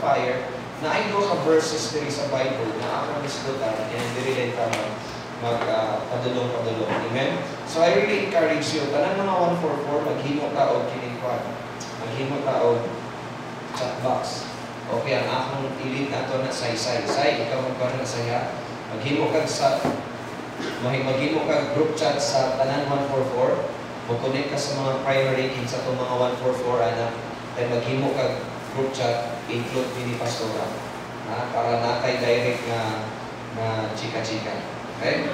fire, na ay do ka verses diri sa Bible na ako mislutan and diri din ka padulong-padulong. Amen? So I really encourage you, tanang mga 144, maghimo ka o kinikwan. Maghimo ka o chat box. Okay, ang akong ilit na ito na say-say. Say, ikaw magkaroon na saya. Maghimo ka group chat sa tanan 144. Mag-connect ka sa mga primary kin sa itong mga 144 anak. Then maghimo ka group chat, include mini pastora. Para nakay direct na chika-chika. Okay?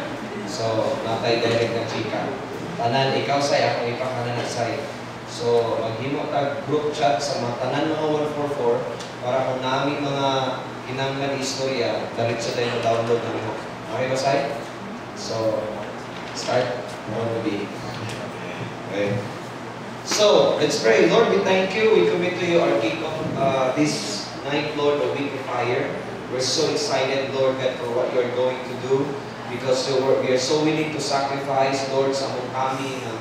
So, nakay direct na chika. Tanan, ikaw say, ako ipakanan na say. So, maghimo ka group chat sa mga tanan mga 144 para kung namin mga kinanglan istorya, diretso tayo download na mo. Okay ba, say? So, start. Okay. So, let's pray. Lord, we thank you. We commit to you our kickoff this night, Lord, the week of fire. We're so excited, Lord, God, for what you're going to do because we are so willing to sacrifice, Lord, sa mong kami na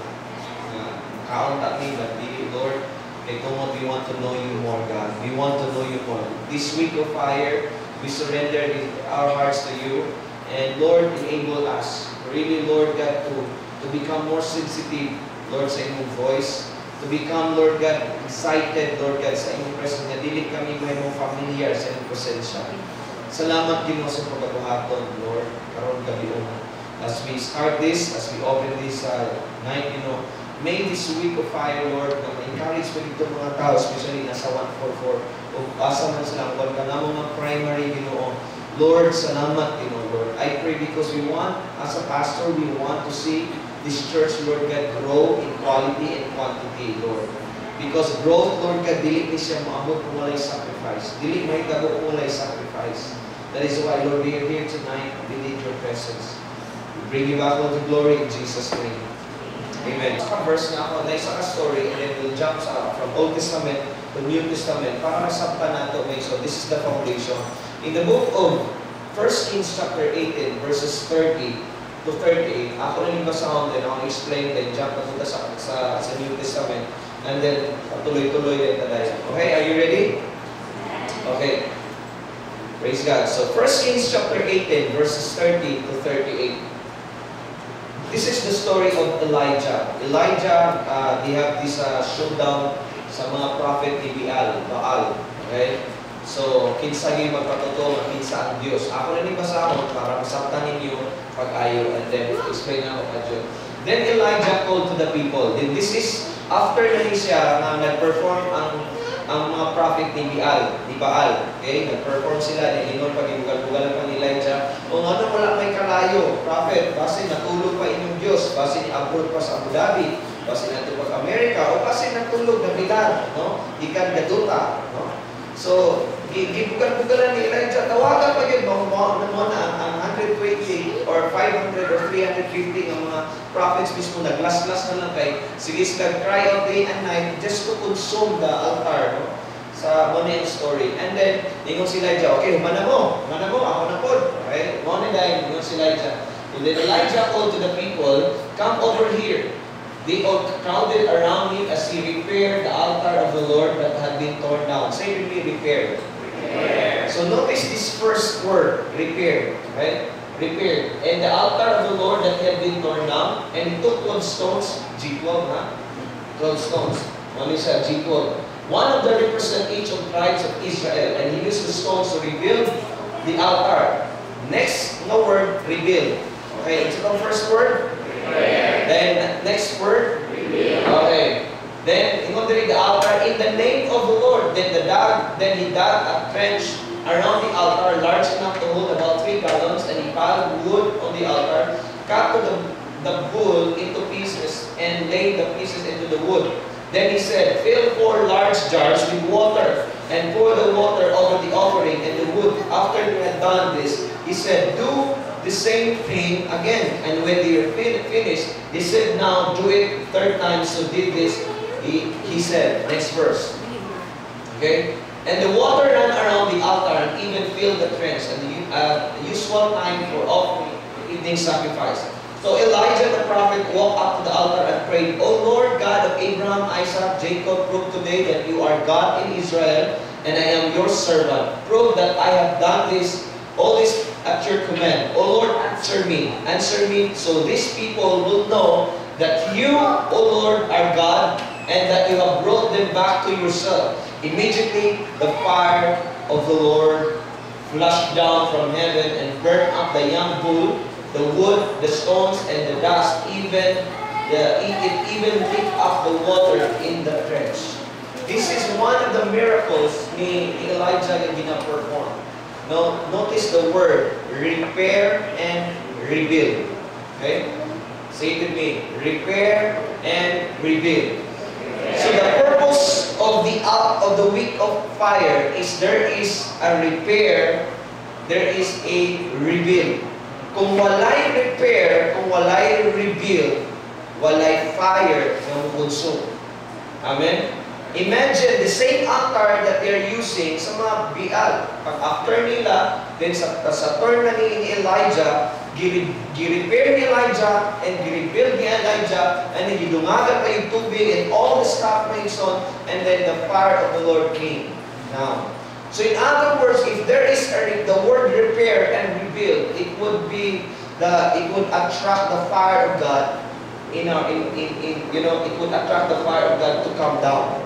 kaunta ni, but really, Lord, we want to know you more, God. We want to know you more. This week of fire, we surrender our hearts to you. And Lord, enable us, really, Lord God, to become more sensitive, Lord, sa inyong voice. To become, Lord God, excited, Lord God, sa inyong presence. Na dili kami may mga familiar sa inyong presensya. Salamat din mo sa pagkatuhaton, Lord, karon gabi una. As we start this, as we open this night, may this week of fire, Lord, na ma-encourage mo dito mga tao, especially nasa 144, o asa man sila, kung ka na mga primary, Lord, salamat, Lord. I pray because we want, as a pastor, we want to see this church, Lord God, grow in quality and quantity, Lord. Because growth, Lord God, dili ni siya maabot kung walay sacrifice. Dili may gago kung walay sacrifice. That is why, Lord, we are here tonight. We need your presence. We bring you back all to glory in Jesus' name. Amen. Sa verse na ako, na isa ka story, and then we'll jump from Old Testament to New Testament para masabtan nato. Okay, so this is the foundation. In the book of 1 Kings chapter 18, verses 30 to 38, ako rin yung basahon din, ako explain din, jump na punta sa New Testament, and then tuloy-tuloy din taday. Okay, are you ready? Okay. Praise God. So 1 Kings chapter 18, verses 30 to 38. This is the story of Elijah. Elijah, they have this showdown sa mga prophet ni Baal. Okay? So, kinsa yung magpatotoo, kinsa ang Diyos. Ako na basahon para masabtan ninyo pag-ayo, and then explain na ako pa Diyos. Then Elijah called to the people. Then this is after na siya na nag-perform ang mga prophet ni Baal. Okay? Nag-perform sila, nilingon pag-ibugal-bugalan pa ni Elijah. O ano wala may kalayo, prophet, base natulog pa inyong Diyos, base ni-abroad pa sa Abu Dhabi, base nato pag-Amerika, o base natulog na bilan, no? Ikan gatuta, no? So, gibugal-bugalan ni Elijah, tawagan pa yun, ang 120 or 500 or 350 ng mga prophets mismo, naglas-las na lang kay, sige sila, cry out day and night just to consume the altar, no? Sa Monet story. And then, ningon si Elijah, okay, humana mo, ako na po. Okay? Monet dahil, ningon si Elijah. And then Elijah called to the people, come over here. They all crowded around him as he repaired the altar of the Lord that had been torn down. Say really repaired. Repair. So notice this first word, repaired. Right? Repaired. And the altar of the Lord that had been torn down, and he took 12 stones, G12, 12 stones. One is G12. One of them represent each of tribes of Israel, and he used the stones to rebuild the altar. Next, no word, rebuild. Okay, so the first word, repair. Then next word, rebuild. Okay. Then the altar in the name of the Lord. Then he dug a trench around the altar large enough to hold about 3 gallons, and he piled wood on the altar, cut the bull into pieces, and laid the pieces into the wood. Then he said, fill 4 large jars with water, and pour the water over the offering and the wood. After he had done this, he said, do the same thing again. And when they were finished, he said, now do it 3rd time. So did this, he said. Next verse. Okay? And the water ran around the altar and even filled the trench, and the usual time for offering evening sacrifice. So Elijah the prophet walked up to the altar and prayed, O Lord God of Abraham, Isaac, Jacob, prove today that you are God in Israel, and I am your servant. Prove that I have done all this at your command. O Lord, answer me, so these people will know that you, O Lord, are God, and that you have brought them back to yourself. Immediately, the fire of the Lord flashed down from heaven and burned up the young bull, the wood, the stones, and the dust. It even licked up the water in the trench. This is one of the miracles ni Elijah yung gina-perform. No, notice the word, repair and rebuild. Okay? Say it with me, repair and rebuild. So the purpose of the week of fire is there is a repair, there is a rebuild. Kung walay repair, kung walay rebuild, walay fire na consume. Amen? Imagine the same altar that they're using sa mga Baal. Pag after nila, then sa turn na ni Elijah, gi-repair ni Elijah and gi-rebuild ni Elijah, and then gidungagan pa yung tubig and all the stuff na yun, and then the fire of the Lord came down. So in other words, if there is the word repair and rebuild, it would attract the fire of God it would attract the fire of God to come down.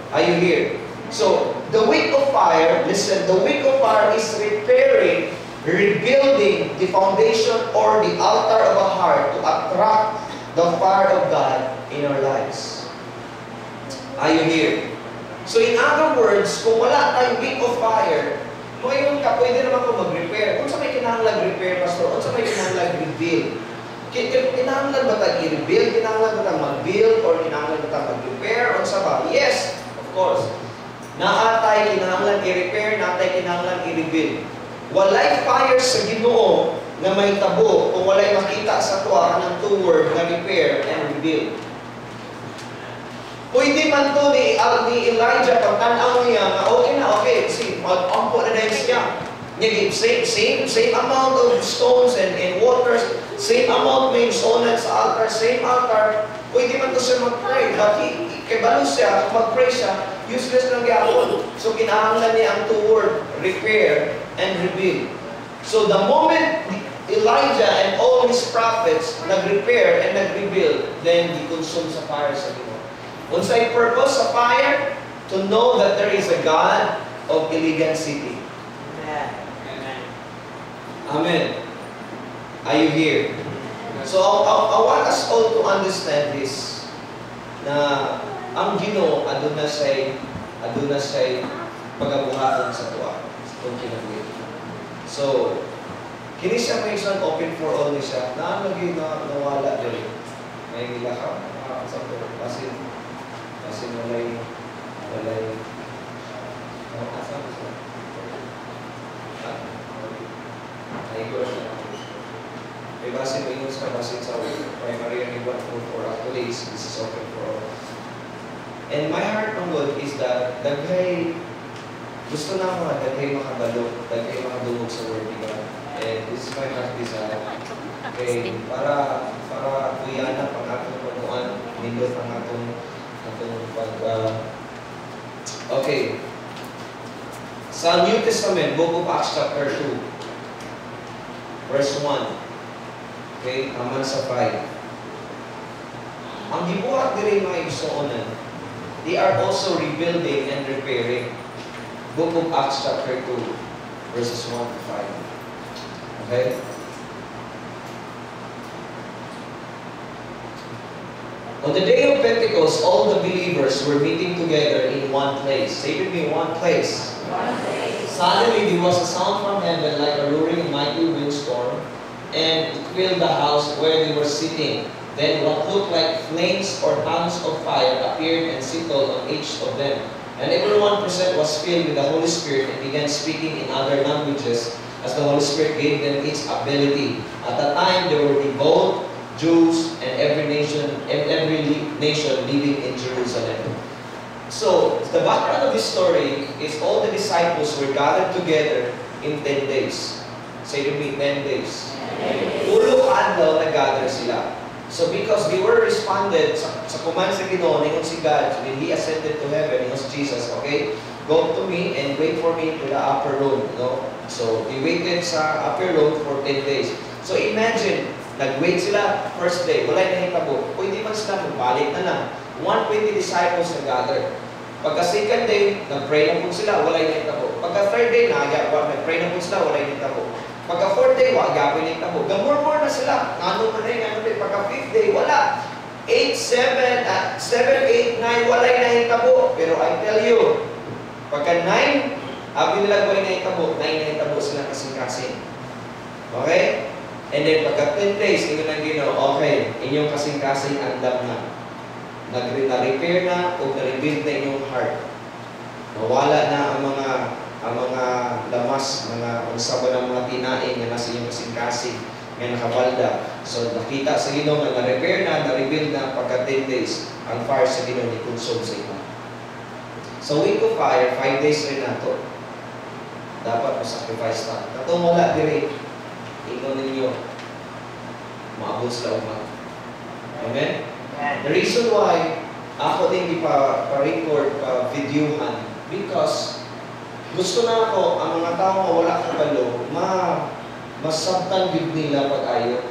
Are you here? So the week of fire, listen, the week of fire is repairing, rebuilding the foundation or the altar of a heart to attract the fire of God in our lives. Are you here? So in other words, kung wala tayong week of fire, pwede naman kung mag-repair. Kung sa may kinahanglan repair, pastor, kung sa may kinahanglan rebuild. Kinahanglan ba tayo i-rebuild? Kinahanglan ba tayo mag-build? Or kinahanglan ba tayo mag-repair? O sa ba? Yes, of course. Naatay kinahanglan i-repair, naatay kinahanglan i-rebuild. Walay fire sa Ginoo na may tabo kung walay makita sa tuwa ng two word na repair and rebuild. Pwede man to ni Elijah pagtanaw niya na okay, see, mag-ampo na dahil siya. Same amount of stones and waters, same amount may stones sa altar, same altar, pwede man to siya mag-pray. But kay balo siya, kung mag-pray siya, useless lang yapon. So kinahanglan niya ang two word, repair and rebuild. So the moment Elijah and all his prophets nag-repair and nag-rebuild, then he consumed sa fire sa Ginoo. Unsay purpose sa fire? To know that there is a God of Iligan City. Amen. Amen. Are you here? So I want us all to understand this, na ang Ginoo aduna say pagabuhaton sa tuwa kung kinabuhi. So kini siya may isang open for all ni siya na lagi na nawala diri. May nilakaw sa kasi walay asa mo siya. May basin mo yun sa basin sa primary and 144. Actually, this is open for all. And my heart ng God is that daghay gusto na ako daghay makabalo, daghay makadungog sa word ni God. And this is my heart desire. Okay, para tuyana pang atong pagkuhan, nindot ang atong okay. Sa New Testament, Book of Acts chapter 2, verse 1. Okay, naman sa 5. Ang gibuhat diri mga igsoonan, they are also rebuilding and repairing. Book of Acts chapter 2, verses 1 to 5. Okay? On the day of Pentecost, all the believers were meeting together in one place. Say with me, one place. One place. Suddenly there was a sound from heaven like a roaring mighty windstorm, and it filled the house where they were sitting. Then what looked like flames or tongues of fire appeared and settled on each of them. And everyone present was filled with the Holy Spirit and began speaking in other languages as the Holy Spirit gave them its ability. At that time there were both Jews and every nation living in Jerusalem. So the background of this story is all the disciples were gathered together in 10 days. Say to me, 10 days. Ulo adlaw nag-gather sila. So because they were responded sa command sa Ginoo ningon si God when He ascended to heaven, ningon si Jesus, okay? go to me and wait for me to the upper room. No? So, they waited sa upper room for 10 days. So, imagine, nag-wait sila first day, wala na hitabo. Pwede man sila magbalik na lang. 120 disciples nag-gather. Pagka second day, nag-pray na po sila, wala na hitabo. Pagka third day, nag-pray na po sila, wala na hitabo. Pagka fourth day, wagapin na hitabo. Gamor-mor na sila. Ano pa na yun, Pagka fifth day, wala. 8, 7, 8, 9, wala na hitabo. Pero I tell you, pagka 9, abi nila wala na hitabo, 9 na hitabo sila kasing-kasing. Okay? And then pagka 10 days, tingnan ng Ginoo, okay, inyong kasing-kasing andam na. Na-repair na o na-rebuild na inyong heart. Nawala na ang mga lamas, mga unsaba ng mga tinaing na nasa inyong kasing-kasing nga nakabalda. So nakita sa Ginoo nga na-repair na, na-rebuild na pagka 10 days, ang fire sa Ginoo ni consume sa inyo. So week of fire, 5 days rin na ito. Dapat mo-sacrifice na. Katong wala diri, ikaw ninyo, maabot sila umang. Amen? The reason why ako din di pa-record, pa-videohan, because gusto na ako, ang mga tao na wala kabalo, masabtan yun nila pag-ayo.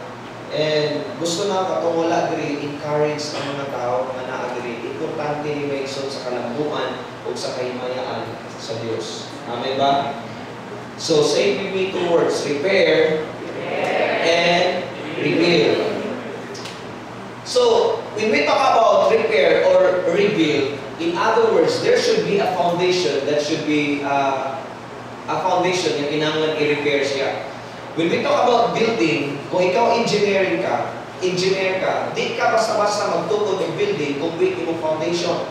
And gusto na ako, itong wala diri, encourage ang mga tao na naagri. Importante ni Mason sa kalambuan o sa kahimayaan sa Diyos. Amen ba? So, say with me two words, repair and rebuild. So, when we talk about repair or rebuild, in other words, there should be a foundation that should be a foundation yung kinanglan i-repair siya. When we talk about building, kung ikaw engineer ka, di ka basta-basta magtukod ng building kung weak yung foundation.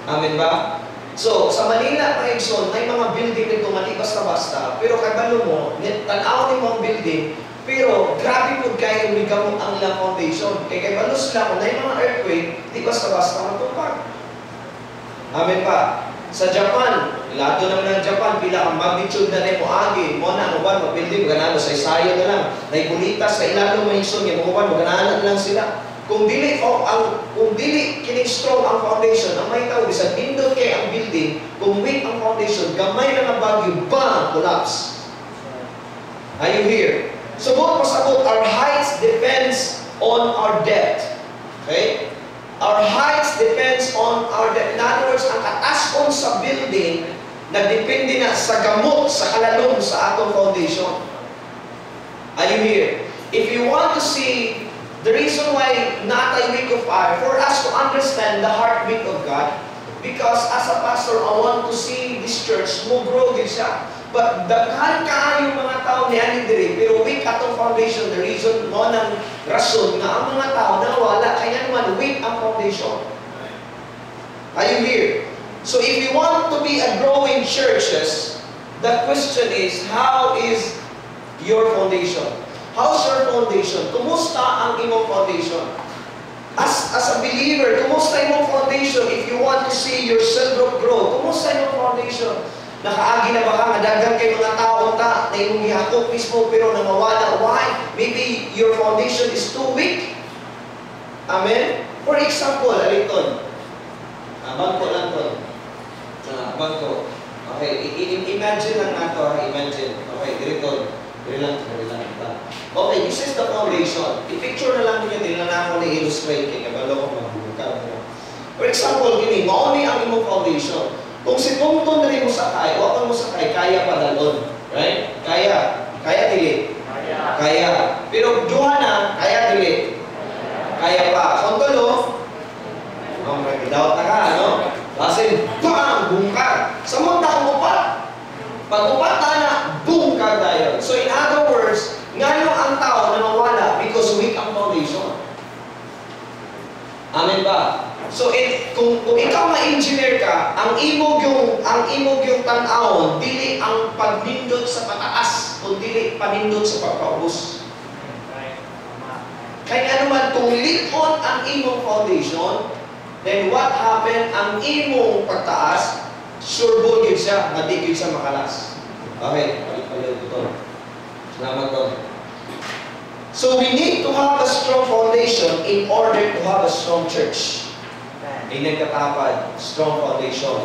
Amen ba? So, sa Manila, Quezon, may mga building nito mali basta-basta, pero kabalo mo, tanaw ni mong building, pero grabe po kayo migamot ang ilang foundation. Kaya kabalo sila, kung na yung mga earthquake, di basta-basta matupag. Amen ba? Sa Japan, lato naman ng Japan, pila ang magnitude na rin mo agi, mo na, mo ba, mag-building, maganalo sa isayo na lang, naibulitas sa ilalo maison, yung mo ba, maganalan lang sila. Kung dili kining strong ang foundation, ang may tao, bisan pindot kay ang building, kung weak ang foundation, gamay lang ang bagyo, bang, collapse. Are you here? So, both pasabot, our heights depends on our depth. Okay? Our heights depends on our depth. In other words, ang katason sa building, nagdepende na sa gamot, sa kalalong sa atong foundation. Are you here? If you want to see the reason why not a week of fire, for us to understand the heartbeat of God, because as a pastor, I want to see this church mo grow din siya. But daghan kaayo mga tao ni ani diri, pero weak atong foundation, the reason mo ng rason nga ang mga tao nawala, kaya naman weak ang foundation. Are you here? So if you want to be a growing churches, the question is, how is your foundation? How's your foundation? Kumusta ang imong foundation? As a believer, kumusta imong foundation if you want to see yourself grow? Kumusta imong foundation? Nakaagi na ba ka? Nadagan kay mga tao ta na imong gihakot mismo pero namawala. Why? Maybe your foundation is too weak. Amen? For example, aliton. Bangko lang to. Bangko. Okay, imagine lang nato. Imagine. Okay, dito. Dito lang. Okay, this is the foundation. I-picture na lang ninyo, din na ako na-illustrate kaya kabalo ko magbuka. For example, gini, mauni ang imong foundation. Kung si Tungtong na rin mo sakay, wakon mo sakay, kaya pa dalon. Right? Kaya. Kaya dili. Kaya. Pero Johanna, kaya dili. Kaya pa. Kung tulo, doubt na ka, no? Kasi, bang! Bungkag. Sa munta kung upat. Pag upat na, bungkag tayo. So in other words, ngayon ang tao na nawala because weak ang foundation. Amen ba? So kung ikaw ma-engineer ka, ang imog yung tan-awon, dili ang pagnindot sa pataas, kung dili panindot sa pagpaubos. Kaya naman, kung likon ang imong foundation, then what happened? Ang imong pagtaas, sure yun siya, natigil siya makalas. Okay, palit ito. Salamat ko. So we need to have a strong foundation in order to have a strong church. Ay nagkatapad, strong foundation.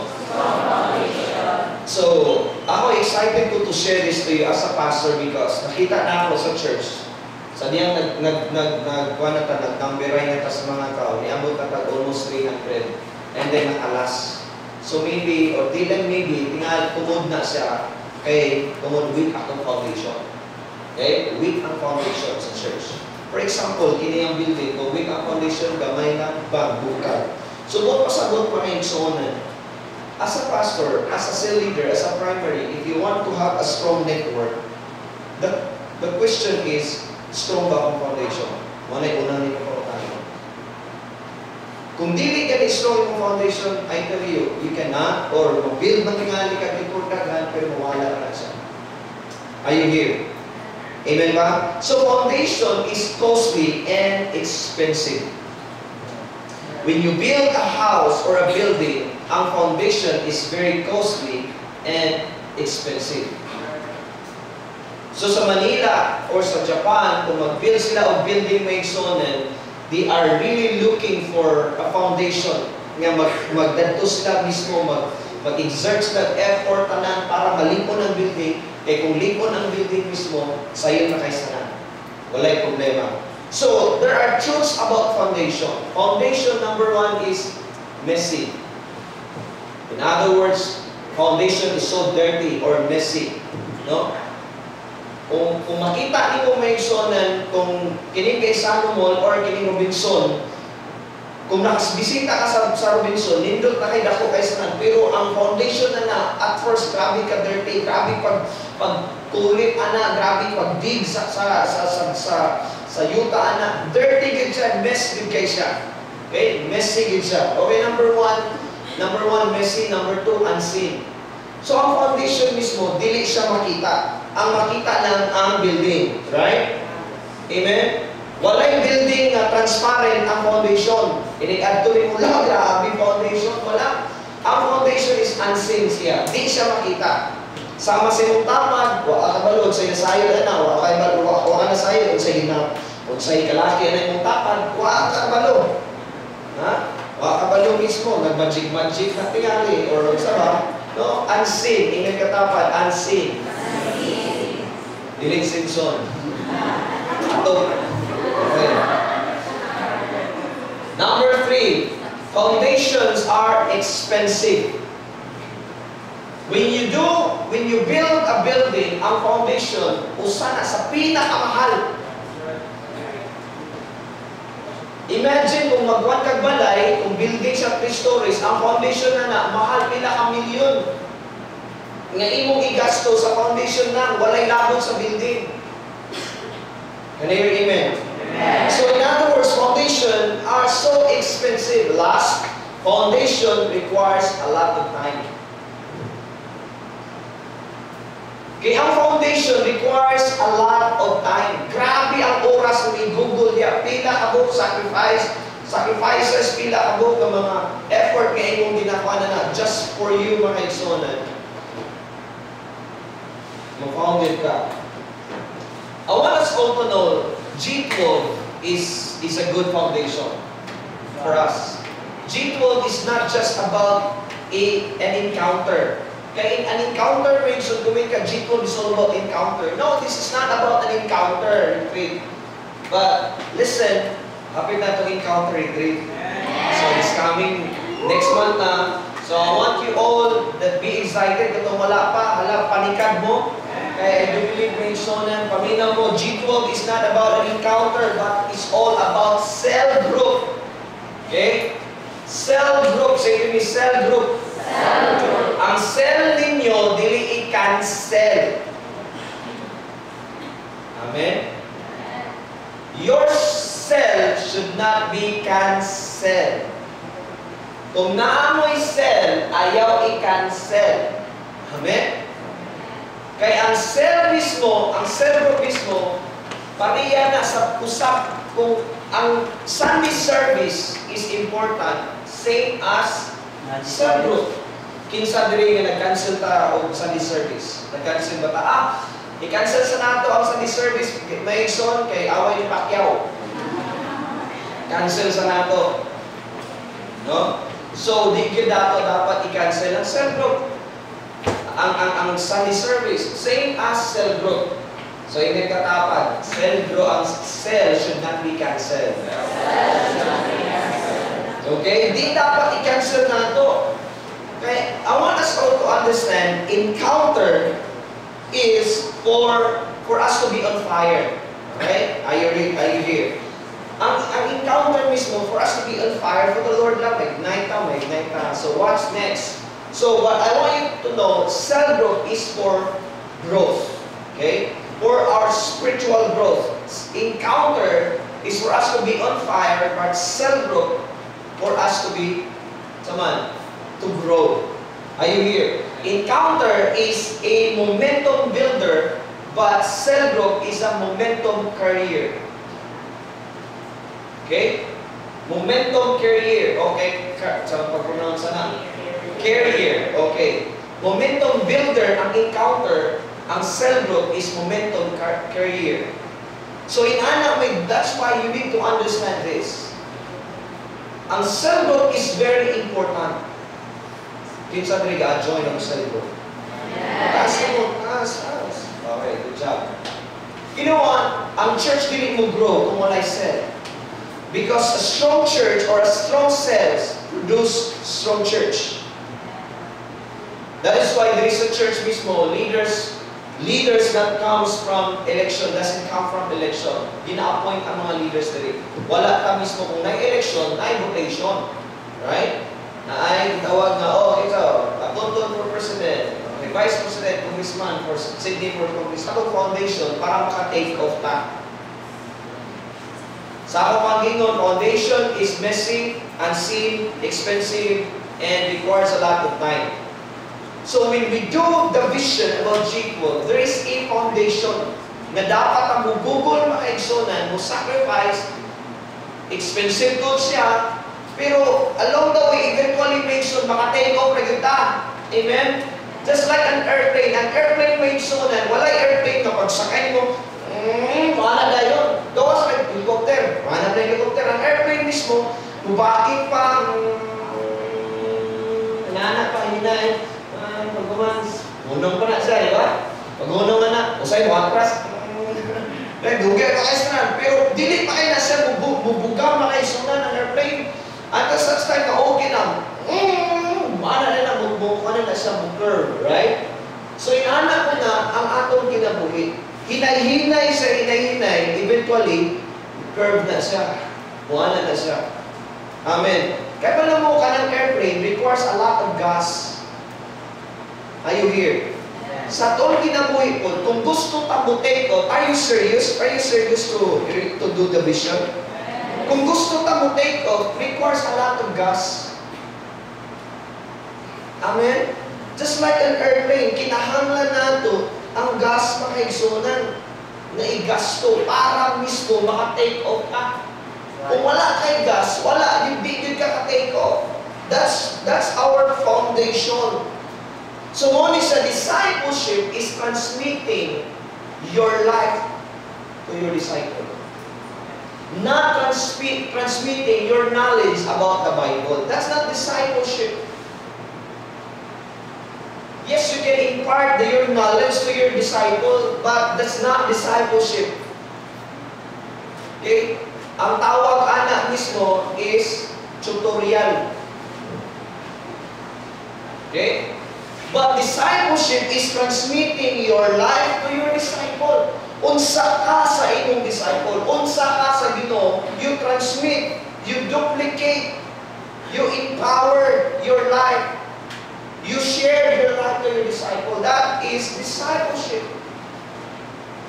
So, ako excited ko to share this to you as a pastor because nakita na ako sa church. Sa niyang nag-numberay na ta sa mga tao, niabot na ta almost 300. And then nakalas. So maybe, or di lang maybe, tingal tumod na siya kay tumod weak akong foundation. Okay? Weak ang foundation sa church. For example, kini ang building, kung weak ang foundation, gamay lang, bukal. So, buot pasabot pa ngayong sonan. As a pastor, as a cell leader, as a primary, if you want to have a strong network, the question is, strong ba ang foundation? Manay unang nito pa tayo. Kung dili ka strong yung foundation, I tell you, you cannot, or mag-build ng tingali ka dito dagan, pero mawala ka na siya. Are you here? Amen ba? So, foundation is costly and expensive. When you build a house or a building, ang foundation is very costly and expensive. So sa Manila or sa Japan, kung mag-build sila o building masonen, they are really looking for a foundation. Nga magdadto sila mismo, mag-exert sila effort tanan para malipon ang building. Eh kung lipon ang building mismo, sayo na kay sana. Walay problema. So, there are truths about foundation. Foundation number 1 is messy. In other words, foundation is so dirty or messy. No? Kung makita niyo Masonan, kung kining kay Salomon or kining Robinson, kung nakasbisita ka sa Robinson, nindot na kay dako kay sanan, pero ang foundation na at first grabe ka dirty, grabe pagkulit ana, grabe pagdig sa yuta ana, dirty gid siya, mess gid kay siya. Okay, messy gid siya. Okay, number one messy, number 2 unseen. So ang foundation mismo dili siya makita. Ang makita lang ang building, right? Amen. Walay building na transparent ang foundation. Ini-add to rin mo lang, grabe foundation. Wala. Ang foundation is unseen siya. Di siya makita. Sama sa iyong tamad, wala ka balod, sa'yo nasayo na, wala ka nasayo, sa'yo kalaki na yung tapad, wala ka balod. Ha? Wala ka balod mismo, nag-magic na tingali, or sama, no? Unseen, ingat katapad, unseen. Dilig Simpson. Ato. Okay. Number 3, foundations are expensive. When you build a building, ang foundation, usa na sa pinakamahal. Imagine kung magwan kag balay, kung building sa 3 stories, ang foundation na mahal pila ka milyon. Nga imong igasto sa foundation na, walay labot sa building. Can you hear amen? Amen? So in other words, foundation are so expensive. Last, foundation requires a lot of time. Kaya ang foundation requires a lot of time. Grabe ang oras ng i-google niya. Pila kabuk sacrifices, pila kabuk ng mga effort na imong ginagawa na just for you, mga igsonan. Ma-founded ka. I want us all to know, G12 is a good foundation for us. G12 is not just about an encounter. Kaya an encounter means should gawin ka, G12 is all about encounter. No, this is not about an encounter retreat. But listen, happy na itong encounter retreat. So it's coming next month na. So I want you all that be excited kung wala pa, panikad mo. Kaya I do believe Masonan, paminaw mo, G12 is not about an encounter, but it's all about cell group. Okay? Cell group. Say to me, cell group. Ang cell ninyo, dili i-cancel. Amen? Your cell should not be cancelled. Kung naamoy cell, ayaw i-cancel. Amen? Kaya ang cell mismo, ang cell group mismo, pariya na sa usap kung ang Sunday service is important, same as cell group. Kinsa diri nga nag-cancel ta og Sunday service. Nag-cancel ba ta? I-cancel sa nato ang Sunday service. May son kay away ni Pacquiao. Cancel sa nato. No? So, di gyud dapat i-cancel ang cell group. ang Sunday service, same as cell group. So, hindi katapad. Cell group, ang cell should not be cancelled. Okay? Di dapat i-cancel na ito. Okay? I want us all to understand, encounter is for us to be on fire. Okay? Are you here? Ang encounter mismo, for us to be on fire for the Lord lang, mag-ignite ka. So, what's next? So, what I want you to know, cell group is for growth. Okay? For our spiritual growth. Encounter is for us to be on fire, but cell group for us to be, to grow. Are you here? Encounter is a momentum builder, but cell group is a momentum carrier. Okay? Momentum carrier. Okay? Sa pag-pronounce na? Carrier. Okay. Momentum builder ang encounter, ang cell group is momentum carrier. So in that's why you need to understand this. Ang cell group is very important. Kinsa diri ga-join ang cell group? Taas. Okay, good job. You know what? Ang church dili mo grow kung walay cell. Because a strong church or a strong cells produce strong church. That is why there is a church mismo, leaders that comes from election, doesn't come from election. Gina-appoint ang mga leaders diri. Wala ka mismo kung na-election, na-votation. Right? Na tawag na, ito, tuntun for president, vice president, congressman, for Sydney for congressman. Ako foundation para maka-take off ta. Sa ako panggingon, foundation is messy, unseen, expensive, and requires a lot of time. So when we do the vision about G12, there is a foundation na dapat ang mugugol makaigsunan, mo sacrifice, expensive to siya, pero along the way, eventually mention, maka-take off na kita. Amen? Just like an airplane mentionan, wala airplane na pagsakay mo, wala na yun. Gawas like helicopter, wala na helicopter. Ang airplane mismo, bubaki pa, nanak pa, hinahin, pag-umans, unang pa na siya, di ba? Pag-unang na, usay mo, atras, dugay pa kayo sunan. Pero dili pa kayo na siya, bubugaw na kayo sunan ng airplane. At such time na okay na, maana na na siya mag-curve, right? So, inanak ko na ang atong kinabuhi. Hinay-hinay sa hinay-hinay, eventually, curve na siya. Buwana na siya. Amen. Kaya pala mo ka ng airplane requires a lot of gas. Are you here? Sa atong kinabuhi po, kung gusto tabutin ko, are you serious? Are you serious to do the vision? Kung gusto tabutin ko, requires a lot of gas. Amen? Just like an airplane, kinahanglan nato ang gas makaigsunan na igasto para mismo maka-take off ka. Kung wala kay gas, wala, hindi ka ka-take off. That's our foundation. So, ngunit sa discipleship is transmitting your life to your disciple. Not transmitting your knowledge about the Bible. That's not discipleship. Yes, you can impart your knowledge to your disciple, but that's not discipleship. Okay? Ang tawag anak mismo is tutorial. Okay? But discipleship is transmitting your life to your disciple. Unsa ka sa imong disciple, unsa ka sa Ginoo, you transmit, you duplicate, you empower your life. You share your life to your disciple. That is discipleship.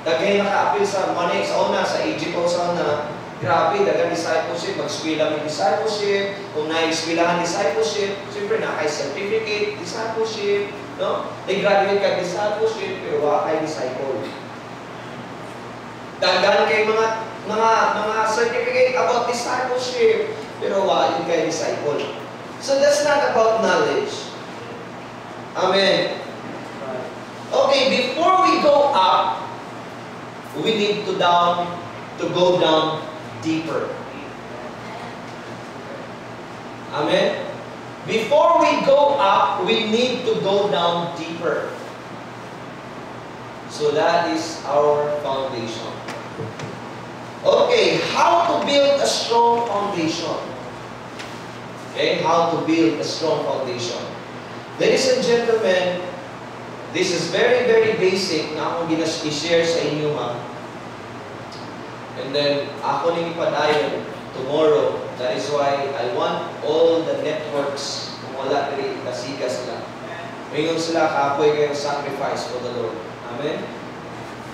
Dagay naka-appeal sa money sa una, sa Egypt o sa una, grabe, dagang discipleship, mag-eskwela may discipleship, kung na-eskwelahan discipleship, siyempre naka-certificate, discipleship, no? Nag-graduate ka discipleship, pero wala kay disciple. Dagan kay mga certificate about discipleship, pero wala yung kay disciple. So that's not about knowledge. Amen. Okay, before we go up, we need to go down deeper. Amen. Before we go up, we need to go down deeper. So that is our foundation. Okay, how to build a strong foundation? Okay, how to build a strong foundation. Ladies and gentlemen, this is very, very basic na akong i-share sa inyo, ha. And then, ako nang ipadayon tomorrow. That is why I want all the networks, kung wala rin, nasiga sila. Mayroon sila, kapoy kayo sacrifice for the Lord. Amen?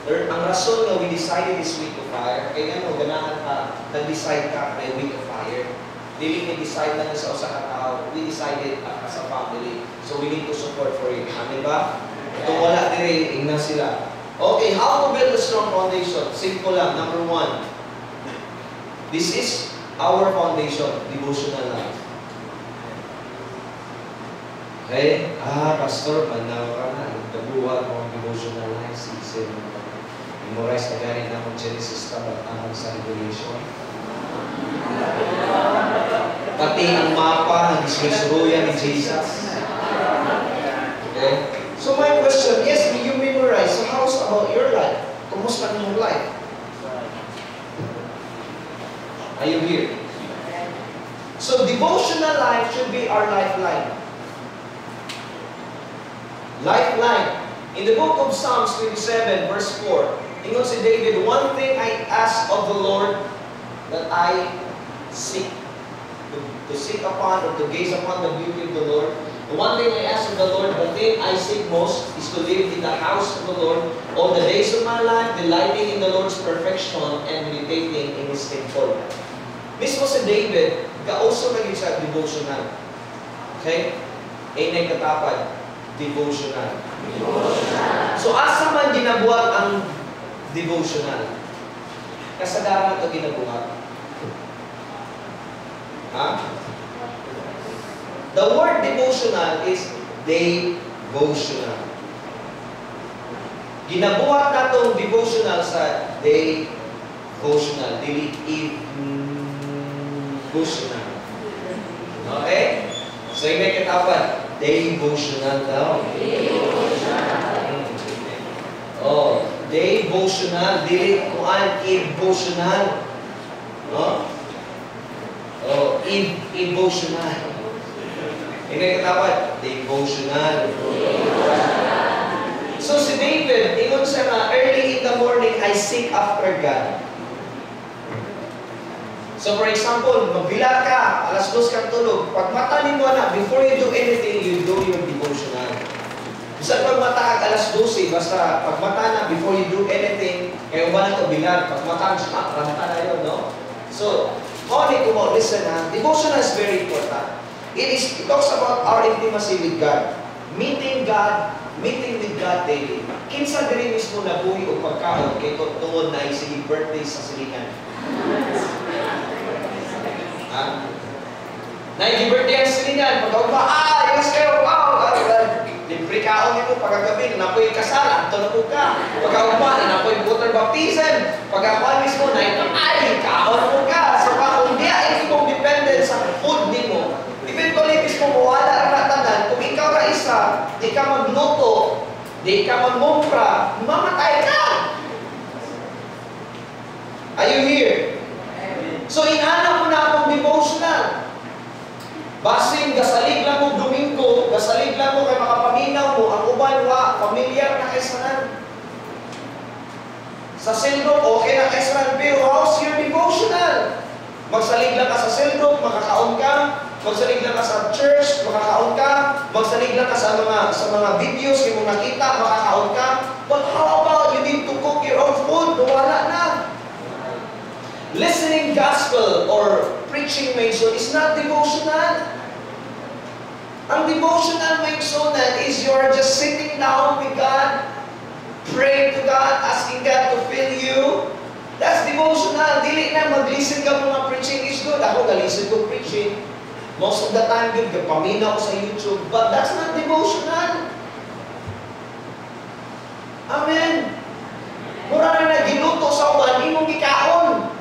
Ang rason na we decided this week of fire, kaya nga, ganahan ka, nag-decide ka na week of fire. Dili may decide lang sa usa ka tao. We decided as a family. So we need to support for it. Amen ba? Kung wala din, ingnan sila. Okay, how to build a strong foundation? Simple lang. Number 1. This is our foundation, devotional life. Okay? Pastor, manaw ka na. Nagdabuhat mo ang devotional life. Season. Memorize na galing na akong Genesis tabatahang sa Revelation. Pati ang mapa ng ismisuruyan ni Jesus. Okay? So my question, yes, you memorize. So how's about your life? Kumusta ang iyong life? Are you here? So devotional life should be our lifeline. Lifeline. In the book of Psalms 27, verse 4, ingon si David, one thing I ask of the Lord that I seek, to seek upon or to gaze upon the beauty of the Lord. The one thing I ask of the Lord, the thing I seek most, is to live in the house of the Lord all the days of my life, delighting in the Lord's perfection and meditating in His temple. Mismo si David, kauso na sa devotional. Okay? Ay katapad, devotional. So asa man ginabuhat ang devotional? Kasagaran ito ginabuhat. Ha? The word devotional is devotional. Ginabuhat na itong devotional sa devotional. Dili devotional. Okay? So, yung may katapan, devotional daw. Oh, devotional. Dili kuan devotional. No? Oh, devotional. Yung may katapan, devotional. So si David, ingon siya na early in the morning, I seek after God. So for example, magbilat ka, alas 2 kang tulog, pag mata mo na, before you do anything, you do your devotional. Bisan pag mata kang alas 12, basta pag mata na, before you do anything, kaya ba na ito bilat, pag mata kang siya, ranta na yun, no? So, only to listen na, devotional is very important. It talks about our intimacy with God. Meeting with God daily. Kinsa diri mismo nabuhi o pagkaon kay tungod na sige birthday sa silingan. Ha? Birthday ang silingan, pagkaon ba, yes kayo, wow! Libre kaon nito pagkagabi, napoy kasal, anto na po ka. Pagkaon ba, napoy water baptism. Pagkaon mismo, kaon mo ka. So kung di ay mong dependent sa food nimo, eventually mismo mawala ang natanan. Kung ikaw ra isa, di ka magluto, di ka magmumpra, mamatay ka. Are you here? So inana mo na akong devotional. Basing, gasalig lang mo Domingo, gasalig lang mo kay makapaminaw mo, ang uban wa, familiar na kaysanan. Sa sildok, okay na kaysanan, pero how's your devotional? Magsalig lang ka sa sildok, makakaon ka. Magsalig lang ka sa church, makakaon ka. Magsalig lang ka sa mga videos yung nakita, makakaon ka. But how about you need to cook your own food? Wala na. Listening gospel or preaching mention is not devotional. Ang devotional mention is you are just sitting down with God, praying to God, asking God to fill you. That's devotional. Dili na mag-listen ka mga preaching is good. Ako na-listen ko preaching. Most of the time, good, paminaw ko sa YouTube. But that's not devotional. Amen. Mura na nagiluto sa uban, imong gikaon.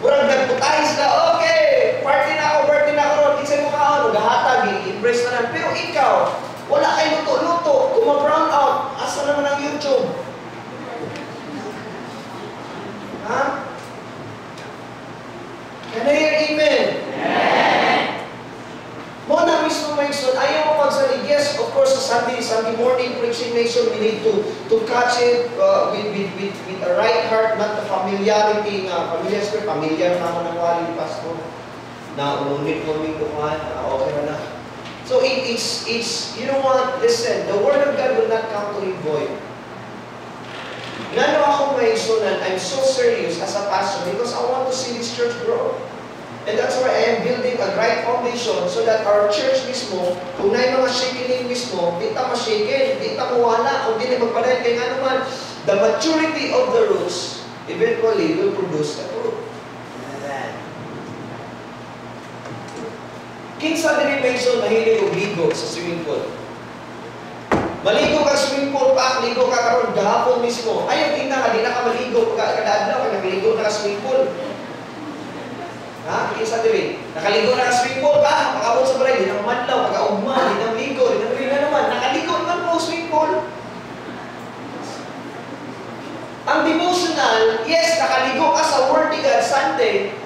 Murag nagputahis na, okay, party na ako, kinsay mo kaon, gahatag, i-embrace na lang. Pero ikaw, wala kay luto-luto, kung ma-brown out, asa morning preaching nation, we need to catch it with a right heart, not the familiarity nga. Familiar na ako ng wali ni Pastor. Na ununit mo may kuhan, okay na. So it's, you know what, listen, the Word of God will not come to him void. Ngano ako may sunan, I'm so serious as a pastor because I want to see this church grow. And that's why I am building a right foundation so that our church mismo, kung na yung mga shaking mismo, di ta ma-shaken, di ta mawala, kung di na magpadayon kay nga naman, the maturity of the roots eventually will produce the fruit. Kinsa diri mention mahilig og ligo sa swimming pool. Maligo ka swimming pool pa, ligo ka karon gahapon mismo. Ayaw tingnan ka, di na ka maligo kada adlaw ka nagligo na ka swimming pool. Ha? Kinsa diri? Nakaligo na ka swimming pool pa, pagabot sa balay, di na madlaw, pag-ugma, di na ligo, di na naman, nakaligo naman po swimming pool. Ang devotional, yes, nakaligo ka sa Word of God Sunday.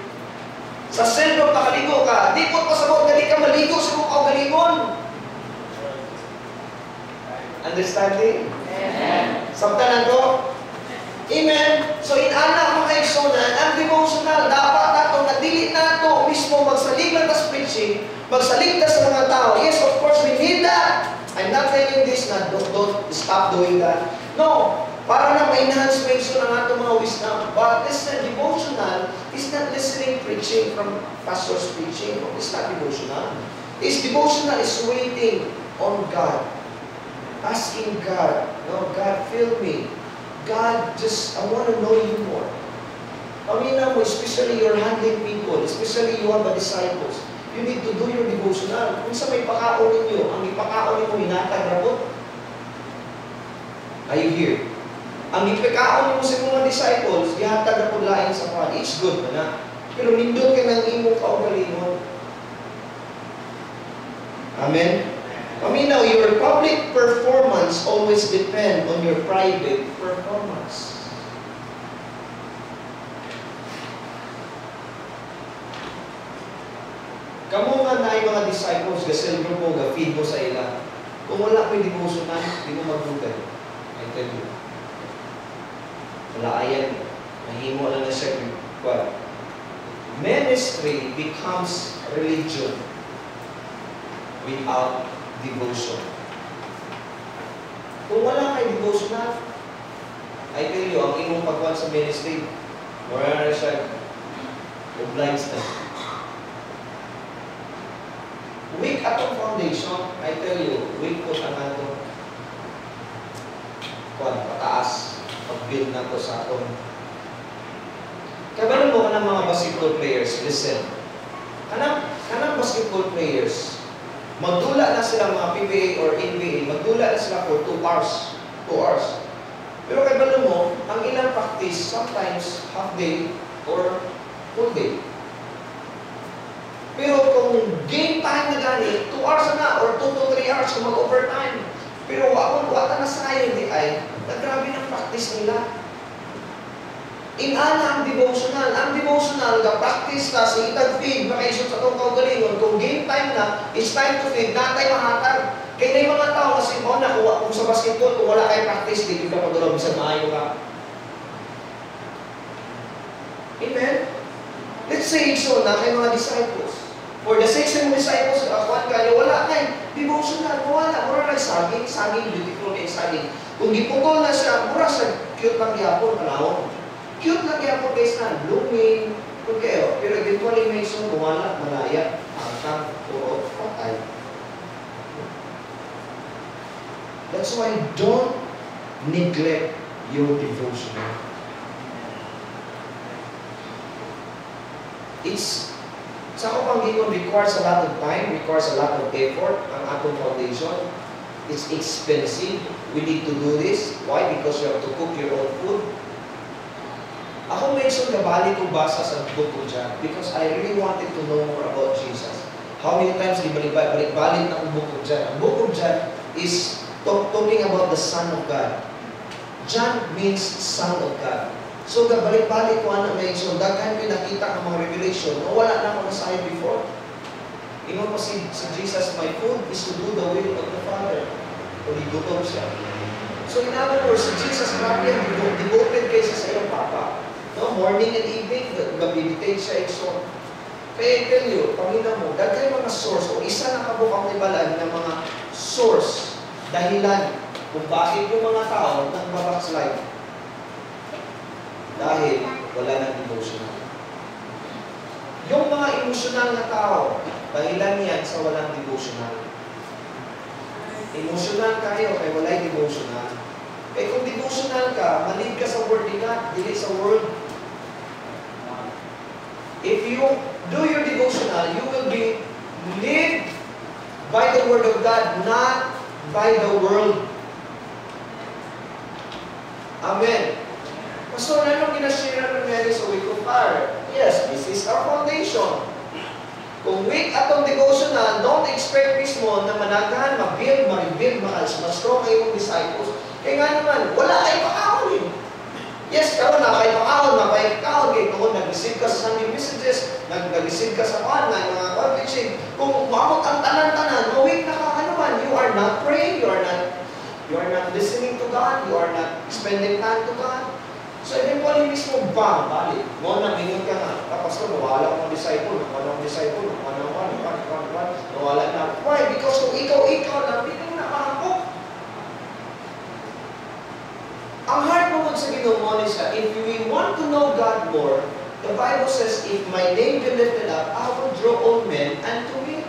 Sa sentro nakaligo ka, di po pasabot na di ka maligo sa mga kaugalingon. Understanding? Amen. Sabtanan ko? Amen. So inana mga kaigsunan, ang devotional dapat nato nadili nato mismo magsalig lang tas preaching, magsalig ta sa mga tao. Yes, of course we need that. I'm not telling this na don't stop doing that. No, para na ma-enhance ang ato mga wisdom. But listen, devotional is not listening preaching from pastor's preaching. It's not devotional. It's devotional is waiting on God. Asking God, no, God, fill me. God, just, I want to know you more. Pamina mo, especially you're handling people, especially you have a disciples, you need to do your devotional. Kung sa may pakaon ninyo, ang ipakaon ninyo, hinatag rabot. Are you here? Ang ipakaon ninyo sa mga disciples, hinatag rabot lain sa pan. It's good ba na? Pero nindot ka ng imong kaugalingon. Amen? Paminaw, your public performance always depend on your private performance. Kamu nga na yung mga disciples, gaselbro mo, ga-feed mo sa ila. Kung wala ko yung devotional, hindi mo magbugay. I tell you. Wala ayan. Mahimo lang na siya. Ministry becomes religion without devotion. Kung wala kay devotional, I tell you, ang imong pagkuhan sa ministry, wala na siya obliged na. Weak atong foundation, I tell you, weak po ang atong pataas, pag-build na to sa atong. Kabalo mo ka ng mga basketball players, listen. Kanang basketball players, magdula na sila mga PBA or NBA, magdula na sila for 2 hours. 2 hours. Pero kay balo mo, ang ilang practice, sometimes half day or full day. Pero kung game time na gani, 2 hours na or 2 to 3 hours kung mag-overtime. Pero wata na sa kayo, hindi ay, nagrabe ng practice nila. Inana ang devotional. Ang devotional, ka-practice na sa itag feed, makaisot sa itong kaugalingon. Kung game time na, it's time to feed, natay mahatag. Kaya na yung mga tao kasi mo na kung sa basketball, kung wala kayo practice, di ka pagdulaw, bisan maayo ka. Amen? Let's say so na kay mga disciples. For the sake ng disciples, akuan kayo, wala kayo, devotional, wala. Mura lang saging, beautiful na saging. Kung giputol na siya, mura sa cute lang yapon, panahon. Cute lang yapon guys na, blooming, kung kayo. Pero eventually may isang wala, malaya, angkang, puro, patay. That's why don't neglect your devotional. Sa akong panggingon requires a lot of time, requires a lot of effort ang atong foundation. It's expensive. We need to do this. Why? Because you have to cook your own food. Ako mention kabali ko basa sa book of John because I really wanted to know more about Jesus. How many times balik-balik na ang book of John? Ang book of John is talking about the Son of God. John means Son of God. So, balik-balik ko na mention, daghan ko nakita ng mga revelation na wala na ako nasahin before. Ingon pa si Jesus, my food is to do the will of the Father. O gutom siya. So in other words, si Jesus grabe yan, devoted kaysa sa iyong Papa. No? Morning and evening, gabi-meditate siya, exhort. Kaya I tell you, Panginoon mo, dahil mga source, o isa na kabukang ibalan ng mga source, dahilan, kung bakit yung mga tao nang mabackslide. Dahil wala nang devotional. Yung mga emotional na tao, dahilan yan sa walang devotional. Emotional kayo, kaya wala yung devotional. Eh kung devotional ka, malig ka sa word ni God, dili sa word. If you do your devotional, you will be led by the word of God, not by the world. Amen. So, anong ginashare ng Mary sa week of fire? Yes, this is our foundation. Kung week atong devotional, don't expect mismo na managahan, mag-build, ma-rebuild, ma-strong kayo yung disciples. Kaya nga naman, wala kayo pakahon eh. Yes, karon na kayo pakahon, mapayagkahon kayo kung nag-receive ka sa Sunday messages, nag-receive ka sa mga preaching. Kung mamot ang tanan-tanan, no week na ka, ano man, you are not praying, you are not listening to God, you are not spending time to God. So, eventually mismo, bang, balik. Mo na, mingon ka nga. Tapos ko, nawala akong disciple, nawala na. Why? Because kung ikaw na, pinang nakahapok. Ang heart mo sa Ginoo siya, if we want to know God more, the Bible says, if my name be lifted up, I will draw all men unto me.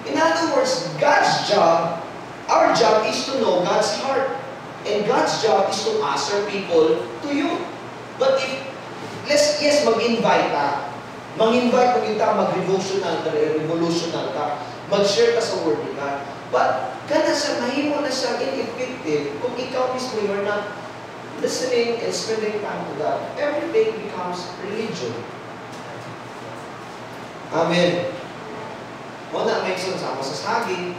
In other words, God's job, our job is to know God's heart. And God's job is to answer people to you. But if, yes, mag-invite ka. Mag-invite mo kita, mag-revolutional ka. Mag-share ka sa word ni God. But, kana siya, mahimo na siya ineffective kung ikaw mismo, you're not listening and spending time to God. Everything becomes religion. Amen. Muna, may sama sa saging,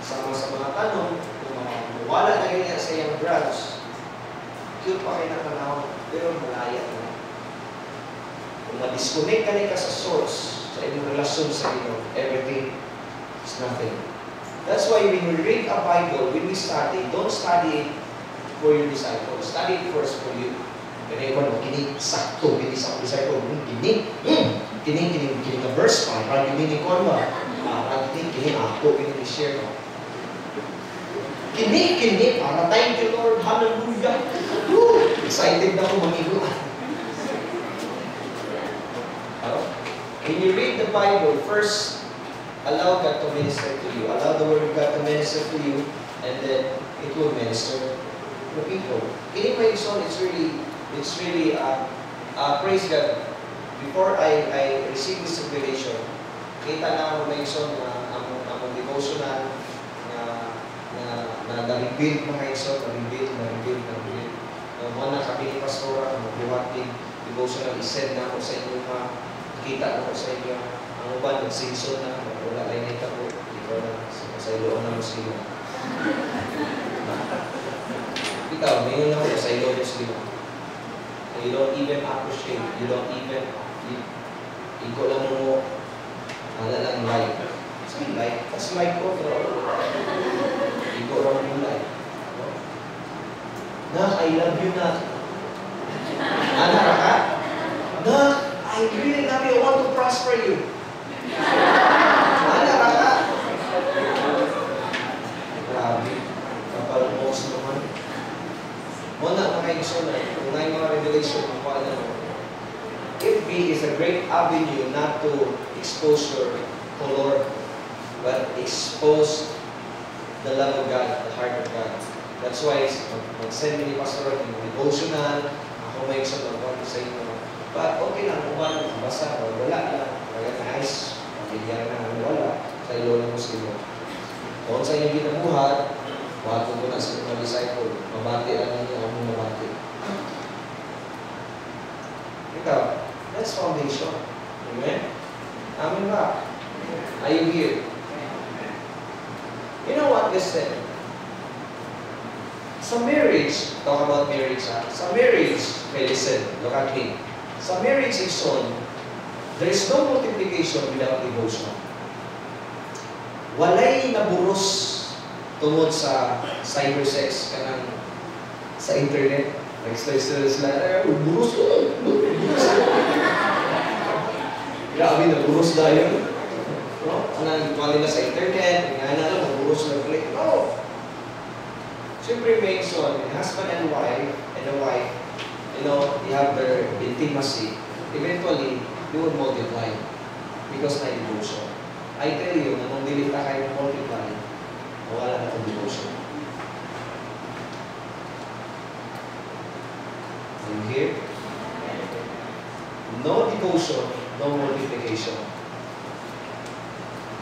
sama sa mga tanong, wala na ganyan sa iyong branch. Cute pa kayo na panahon, pero malaya na. Kung ma-disconnect ka sa source, sa inyong relasyon sa inyo, everything is nothing. That's why when we read a Bible, when we study, don't study it for your disciples. Study it first for you. Kaya ikaw, kini sakto, kini sa disciple, kini ka verse pa, parang kini ni Conwa, parang kini ako, kini share ko. Kini, para thank you Lord, hallelujah. Woo! Excited na ako mangigo. When you read the Bible, first, allow God to minister to you. Allow the Word of God to minister to you, and then it will minister to people. Kini may son, it's really, praise God. Before I received this revelation, kita na ako may son na ang devotional, na rebuild mga iso, na-rebuild. Mga kami ni Pastora, mag-buhatin, devotional, isend na ako sa inyo, kita na ako sa inyo. Ang uban, nag-season na, wala lang ito ko, ikaw na, sa iloon na Muslima. Ikaw, ngayon lang ako sa iloon na Muslima. You don't even appreciate, you don't even, ikaw lang mo, wala lang like. Say like, that's like overall. Ikaw lang mo like. Na, I love you na. Ano ka? Na, I really love you. I want to prosper you. Ano ka? Grabe. Kapal mo sa naman. Muna, mga iso na. Kung na yung mga revelation, mga mo. FB is a great avenue not to expose your color, but expose the love of God, the heart of God. That's why mag-send ni Pastor yung devotional, ako may isang mag-want sa inyo. But okay lang, kung ba nang basa, wala lang. Kaya nice, pamilya na wala sa ilo ng Muslim. Kung sa inyo ginabuhat, wato ko na sa mga disciple, mabati lang ninyo ang mga mabati. Ikaw, that's foundation. Amen? Amen ba? Are you here? You know what this said? Sa marriage, talk about marriage ha. Sa marriage, okay, listen, look at me. Sa marriage section, there is no multiplication without devotion. Walay naburos tungod sa cybersex kanang sa internet. Nag-slice sila, buros ko. Grabe na, buros na yun. No? Anong gawin nila sa internet, nga na lang, buros na play. No! Siyempre, Mason, husband and a wife, you know, they have their intimacy. Eventually, they will multiply because na devotion. I tell you, na nung dilita kayo multiply, wala na itong devotion. Are you here? No devotion, no multiplication.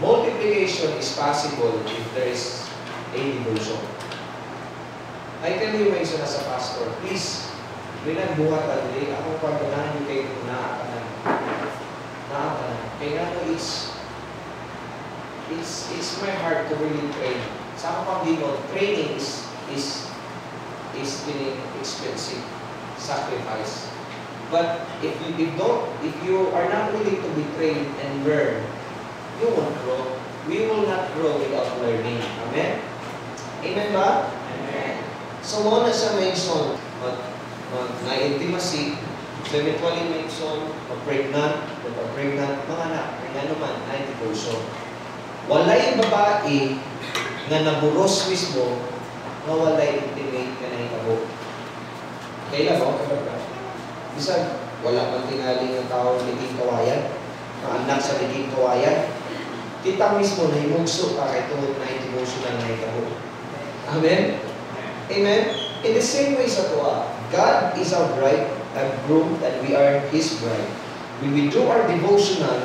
Multiplication is possible if there is a devotion. I tell you, Mason, as a pastor, please, binagbuhat alili, ako pagkanahan yung kayo naakanan. Kaya nga it's my heart to really train. Sa ako pang dito, training is expensive. Sacrifice. But if you are not willing to be trained and learn, you won't grow. We will not grow without learning. Amen? Amen ba? Amen. So, muna siya mention, na-intimacy, so eventually mention, mag-pregnant, mga anak, kaya naman, na-devotion. Wala yung babae na naburos mismo, na wala intimate ka na itabo. Kailan ba? Bisag, wala mang tingali ng tao naging kawayan, na anak sa naging kawayan. Kita mismo na imugso ka kahit tungod na emotional na itabo. Amen? Amen? In the same way sa tuwa, God is our bride, a groom, and we are His bride. When we do our devotional,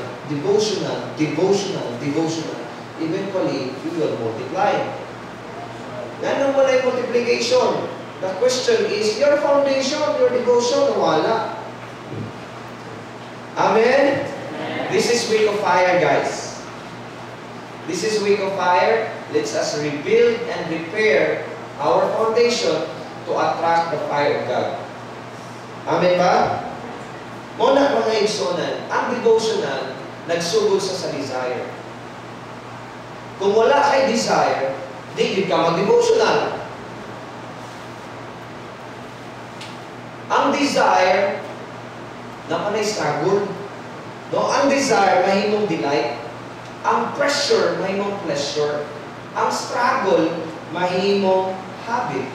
eventually, we will multiply. Ganun wala yung multiplication. The question is, your foundation, your devotion, wala. Amen? This is week of fire, guys. This is week of fire. Let's us rebuild and repair our foundation to attract the fire of God. Amen ba? Muna mga igsonan, ang devotional, nagsugod sa desire. Kung wala kay desire, di ka mag-devotional. Ang desire, napanay struggle. No? Ang desire, mahimong delight. Ang pressure, mahimong pleasure. Ang struggle, mahimong habit.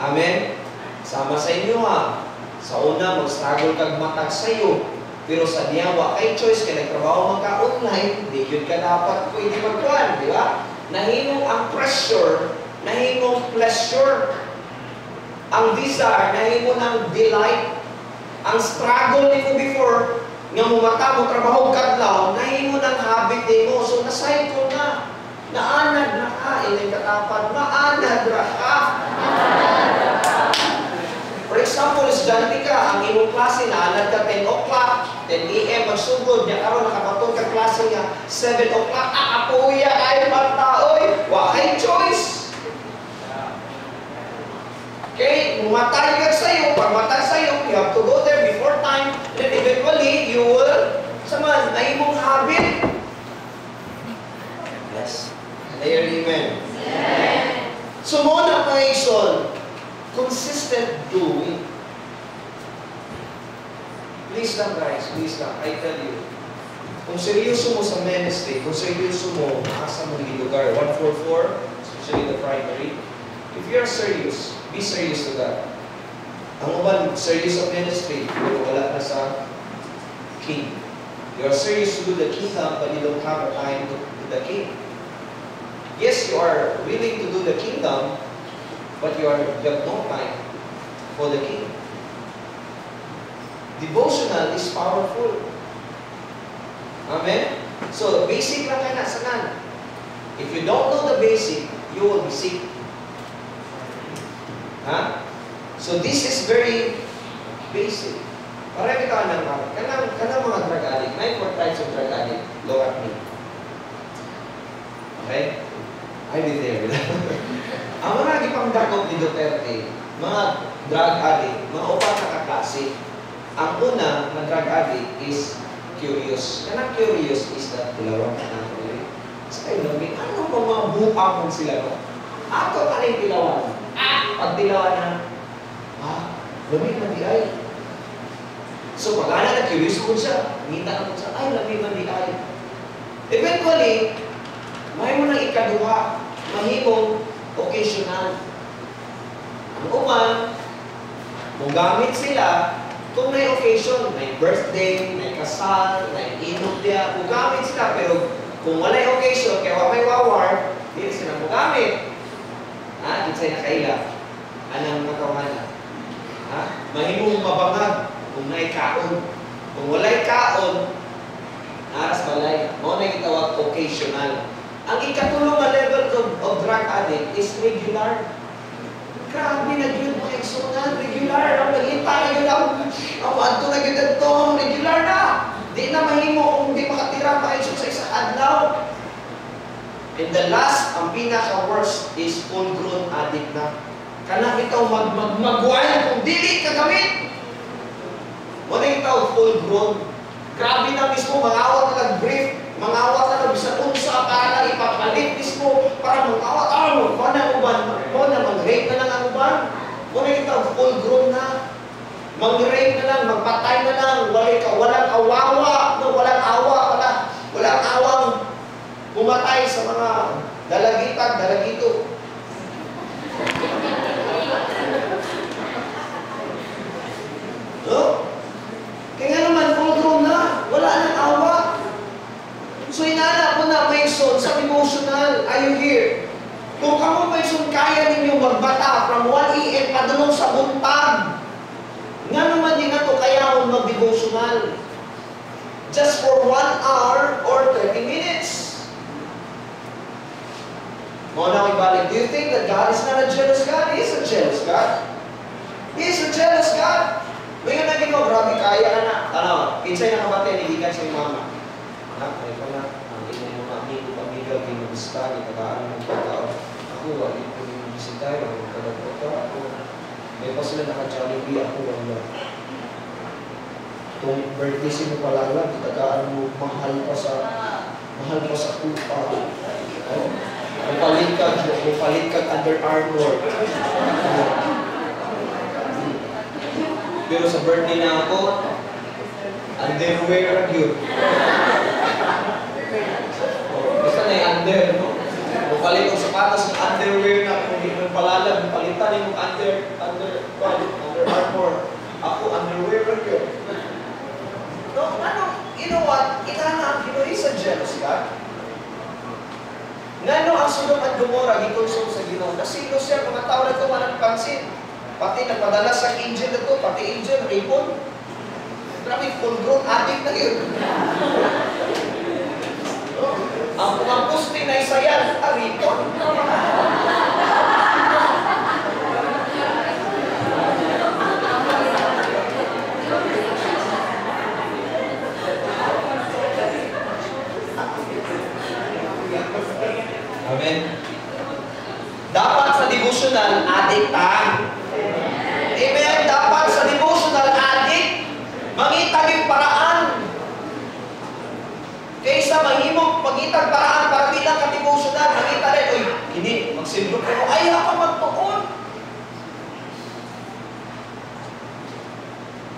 Amen? Sama sa inyo ha. Sa una, mag-struggle kag matag sa'yo. Pero sa diyawa, kay choice, kaya nagtrabaho magka-online, hindi yun ka dapat pwede magkuhan, di ba? Nahimong ang pressure, nahimong pleasure. Ang desire, nahimo ng delight. Ang struggle ni mo before, nga mumata mo, trabaho kadlaw, nahimo ng habit ni mo. So, na-cycle na. Naanad na ka, ilang katapad, maanad na ka. For example, estudyante ka, ang imong klase, naanad ka 10 o'clock, 10 a.m. magsugod, niya karon nakapatod ka klase niya, 7 o'clock, apuya ay mataoy, wakay choice. Okay, mumatay ka sa'yo, pag matay sa'yo, you have to go there before time, then eventually, you will, sama, na imong habit. Yes. Amen. Amen. So, muna pa consistent doing. Please lang guys, please lang, I tell you, kung seryoso mo sa ministry, kung seryoso mo, asa mo yung lugar, 144, especially the primary, if you are serious, be serious to God. Ang uban, serious sa ministry, pero wala na sa king. You are serious to do the kingdom, but you don't have a time to do the king. Yes, you are willing to do the kingdom, but you have no time for the king. Devotional is powerful. Amen? So, basic lang ka na sanan. If you don't know the basic, you will be sick. Huh? So, this is very basic. Marami ka ng kanang mga drug addict. 9 types of drug addict. Look at me. Okay? I've been there. Ang mga gipangdakop ni Duterte, mga drug addict, mga upat na kaklase. Ang una na drug addict is curious. Kanang curious is that tulawang ka na ulit. Sa kayo lami, ano ba mga bukang sila no? Ato ka rin tilawan. Pag tilawan na, lami man di ay. So pag ana na curious ko siya, ngita na ko siya, ay lami man di ay. Eventually, may mo nang ikaduha, mahimong occasional. Ang uman, kung gamit sila, kung may occasion, may birthday, may kasal, may inog diya, kung gamit sila, pero kung wala yung occasion, kaya may wawar, hindi sila mo gamit. Kinsay na kaila. Anang nakawana. Mahimong mabangag kung may kaon. Kung wala'y kaon, aras balay. Mo na itawag occasional. Ang ikatulong na level of drug addict is regular. Grabe na yun, mga eksunan, regular. Ang nagita na yun ang adto na yun ito, regular na. Di na mahimo kung di makatira pa sa isang adlaw. And the last, ang pinaka-worst is full-grown addict na. Kana itaw magway kung dili ka gamit. Wala itaw full-grown. Grabe na mismo, mangawat na nag-brief, mangawat na nag-bisan unsa para lang ipapalit mismo, para mangawat, mo na uban, mo na mag-rape na lang ang uban. Wala itaw full-grown na. Mag-rape na lang, magpatay na lang, walang awawa, no, walang awa, walang awang pumatay sa mga dalagito. No? Kaya naman, full-grown na, wala nang awa. So, inala ko na, Mason, sa emotional, are you here? Kung kamo, Mason, kaya ninyo magbata from 1 AM padulong sa buntag, nga naman din na ito kaya akong mag-devotional. Just for 1 hour or 30 minutes. Muna ko ibalik, do you think that God is not a jealous God? He is a jealous God. He is a jealous God. Ngayon na mo, grabe, kaya ka na. Kinsay na kabate, niligan sa mama. Ay ko na, ang inay mga amigo, pamigaw, ginugusta, gitagaan ng pagkaon. Ako, alin ko yung bisitay, ang kalagpoto, ako. May pa sila naka-Jollibee, ako wala. Kung birthday sino pala lang, kitagaan mo, mahal pa sa kupa. Mupalit ka Under Armour. Pero sa birthday na ako, underwear ang yun. Basta na yung under, no? Mupalit ang sapatos ng underwear na kung hindi mo palalag, palitan yung Under Armour. Ako, underwear ang yun. No, you know what? Itahanap, is a jealous God. Ngano ang Sodom at Gomorrah gikonsum sa Ginoo? Nasilo siya, mga tao na ito walang pansin. Pati nagpadala sa angel na ito, pati angel, ripon. Grabe, full-grown addict na yun. Ang pumapusti na isayan, ripon. Amen. Dapat sa devotional, addict ta. Amen. Dapat sa devotional, addict. Mangitag yung paraan. Kaysa mahimong pagitag paraan para bilang ka-devotional, mangita rin, uy, hindi, magsimblok ko, ay, ako magtuon.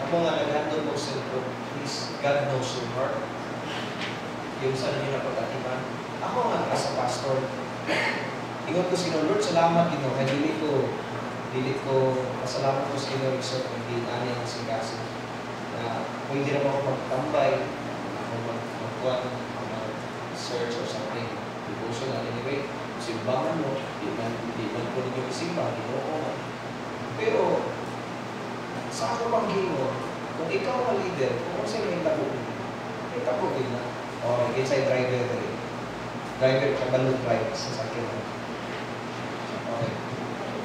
Ako nga naghandog mo simblok, please, God knows your heart. Yung saan nyo na pagkatiman. Ako nga, as a pastor, ingat ko sino, Lord, salamat dito. Kaya dili ko, pasalamat ko sino, Lord, hindi ani ang sigasi. Na kung hindi naman ako magtambay, ako magkuhan, mag-search or something, devotional anyway, simbangan mo, di man po ninyo isimba, di mo ako. Pero, sa ako pang gingo, kung ikaw ang leader, kung sa'yo yung tapo din na. Okay, inside driver rin. Driver ka balloon drive sa sakyan. Okay.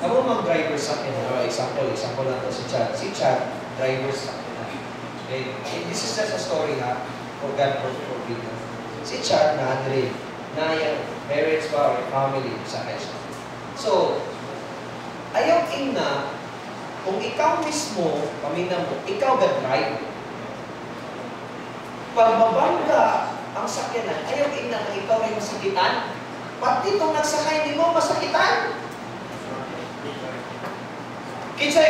Ako mag-driver sa akin. Example na ito si Chad. Si Chad, driver sa akin. Okay. This is just a story ha. For God, for people. Si Chad na Andre, na yung parents pa or family sa akin. So, ayaw na kung ikaw mismo, pamina mo, ikaw ga-drive. Pag mabangga ang sakyanan, ayaw ina na ikaw rin masakitan. Pati itong nagsakay ni mo, masakitan. Kinsa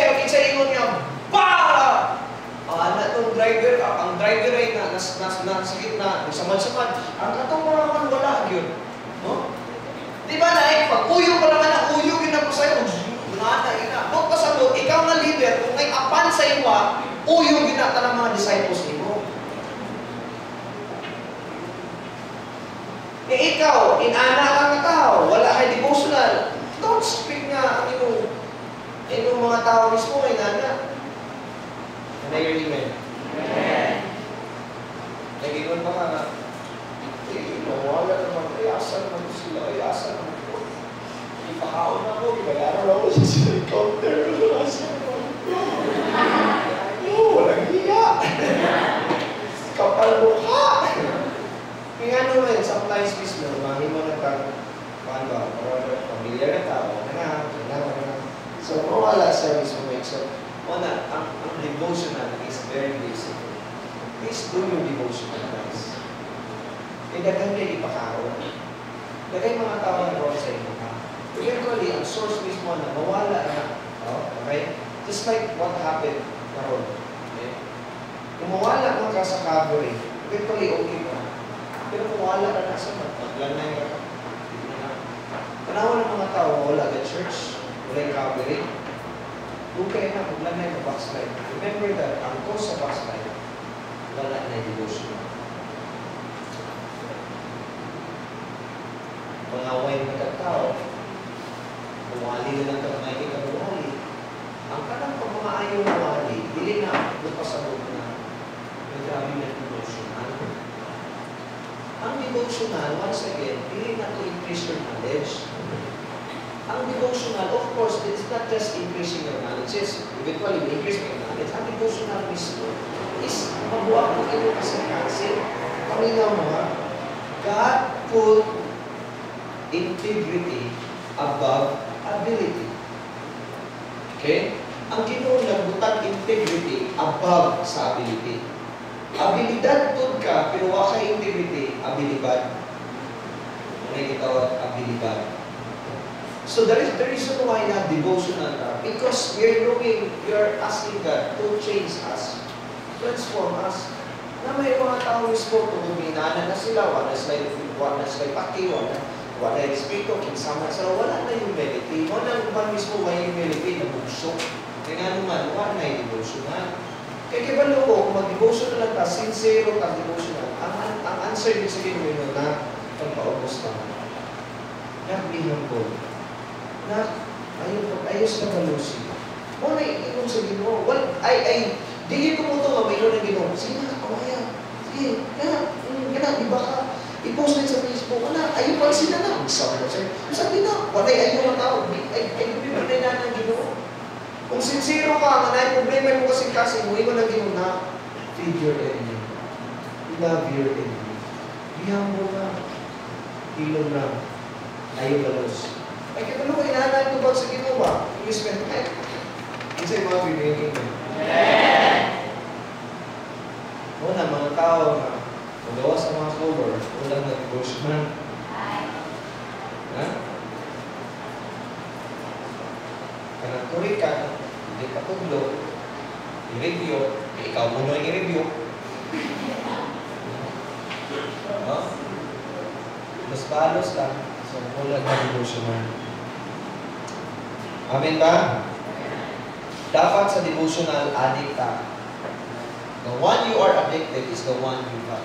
ingon niya, bah! Na itong driver, ang driver ay nasakit na, samad-samad. Ang katong mga man wala yun. No? Di ba na pag uyog pa naman na uyog yun ako sa'yo, ina. Huwag pa sa ikaw na leader, kung may apan sa iwa, uyog yun natin ang mga disciples ni mo. Ikaw, inana ka nga tao, wala kay devotional. Don't speak nga ang inyong mga tao mismo, inana. Can I hear amen? Amen. Nag-iwan pa nga na, wala naman, asa naman sila, asa naman ko. Ipakaon na ako, ibayaran ako sa counter. Walang hiya. Kapal mukha. Kaya naman, sometimes mismo, mami mo nagkakaano, pamilya na tao, so, mawala sa mismo. So, una, ang devotional is very basic. Please do your devotional, guys. Dagan kayo ipakaon. Dagan mga tao na roon sa inyo. Eventually, ang source mismo na mawala na. Okay? Just like what happened karon. Okay? Kung mawala mo ka sa Calvary, eventually okay pa. Pero kung wala ka na sa maglanay ka. Tanawan ng mga tao, wala ka church, wala yung Calvary. Okay na, maglanay ka backslide. Remember that, ang cause sa backslide, wala na yung devotion. Pangaway ng tao, bumali na lang ka may bumali. Ang kanang pagmamaayaw na bumali, dili na, lupa sa loob na nagraming na devotional. Ang devotional, once again, dili na to increase your knowledge. Ang devotional, of course, it's not just increasing your knowledge. Yes, eventually, increase your knowledge. Ang devotional mismo is mabuhat mo kayo kasi paminaw mo ha, God put integrity above ability. Okay? Ang Ginoo nagbutang integrity above sa ability. Abilidad tod ka, pero wala kay integrity, abilibad. May gitawag abilibad. So there is the reason why not devotional ka. Because we are asking God to change us, transform us. Na may mga tao mismo, kung minana na sila, wala sila pati, wala espiritu, kinsama sila, wala na humility. Wala naman mismo may humility na bugso. Kaya naman, wala na yung devotional. Kaya kibalo ko, kung mag-devotional lang ka, sincere ka devotional, ang answer din sa Ginoo na pagpaubos ka. Nagbihang ko. Na ayos na balusin. Wala iinom sa Ginoo. Dili ko mo ito, mayroon ng Ginoo. Sige na, kawaya. Sige, gana, di ba ka? I-post din sa Facebook, ayaw pa sila na. Sabi na, wala ayaw na tao. Ayaw bibigay na ng Ginoo. Kung sincero ka, may problema mo kasi mo, iwan ng Ginoo na, feed your enemy. Love your enemy. Bihang mo na. Ilong na. Ayaw balos. Ay, kaya ko inaanay ito ba sa Ginoo ba? Investment time. Isa yung mga bibigay mo. Una, mga tao na magawa sa mga cover, walang nag-devotional. Ha? Kanang tuloy ka, hindi ka tuglo, i-review, ikaw mo na i-review. Mas balos lang, so wala nag-devotional. Amen ba? Dapat sa devotional, addict ka. The one you are addicted is the one you love.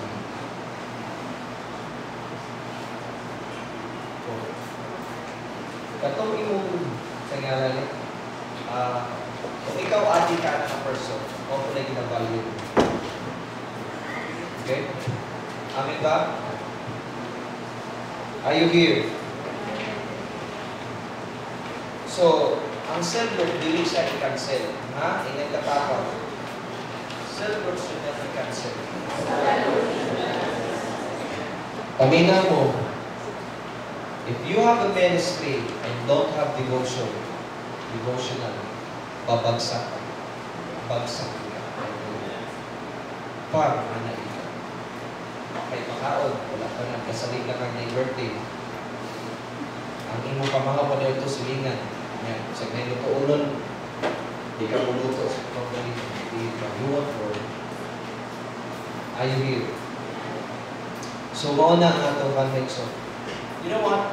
Katong imong sa ngalan, kung ikaw addict ka na person, o kung na ginavalue. Okay? Amen ba? Are you here? So, ang self-worth, dili siya i-cancel. Ha? Ingat ka tapang. Self-worth should never cancel. Pamina mo, if you have a ministry and don't have devotional, babagsak ka. Bagsak ka. Parang na ikaw. kay makaon, wala ka na, kasaling ka kang birthday. Ang imo pamahaw pa dito silingan. Yan, sa ngayon ito unon, di ka muluto sa company, di ka huwag or ayaw here. So, mauna ang atong connection. You know what?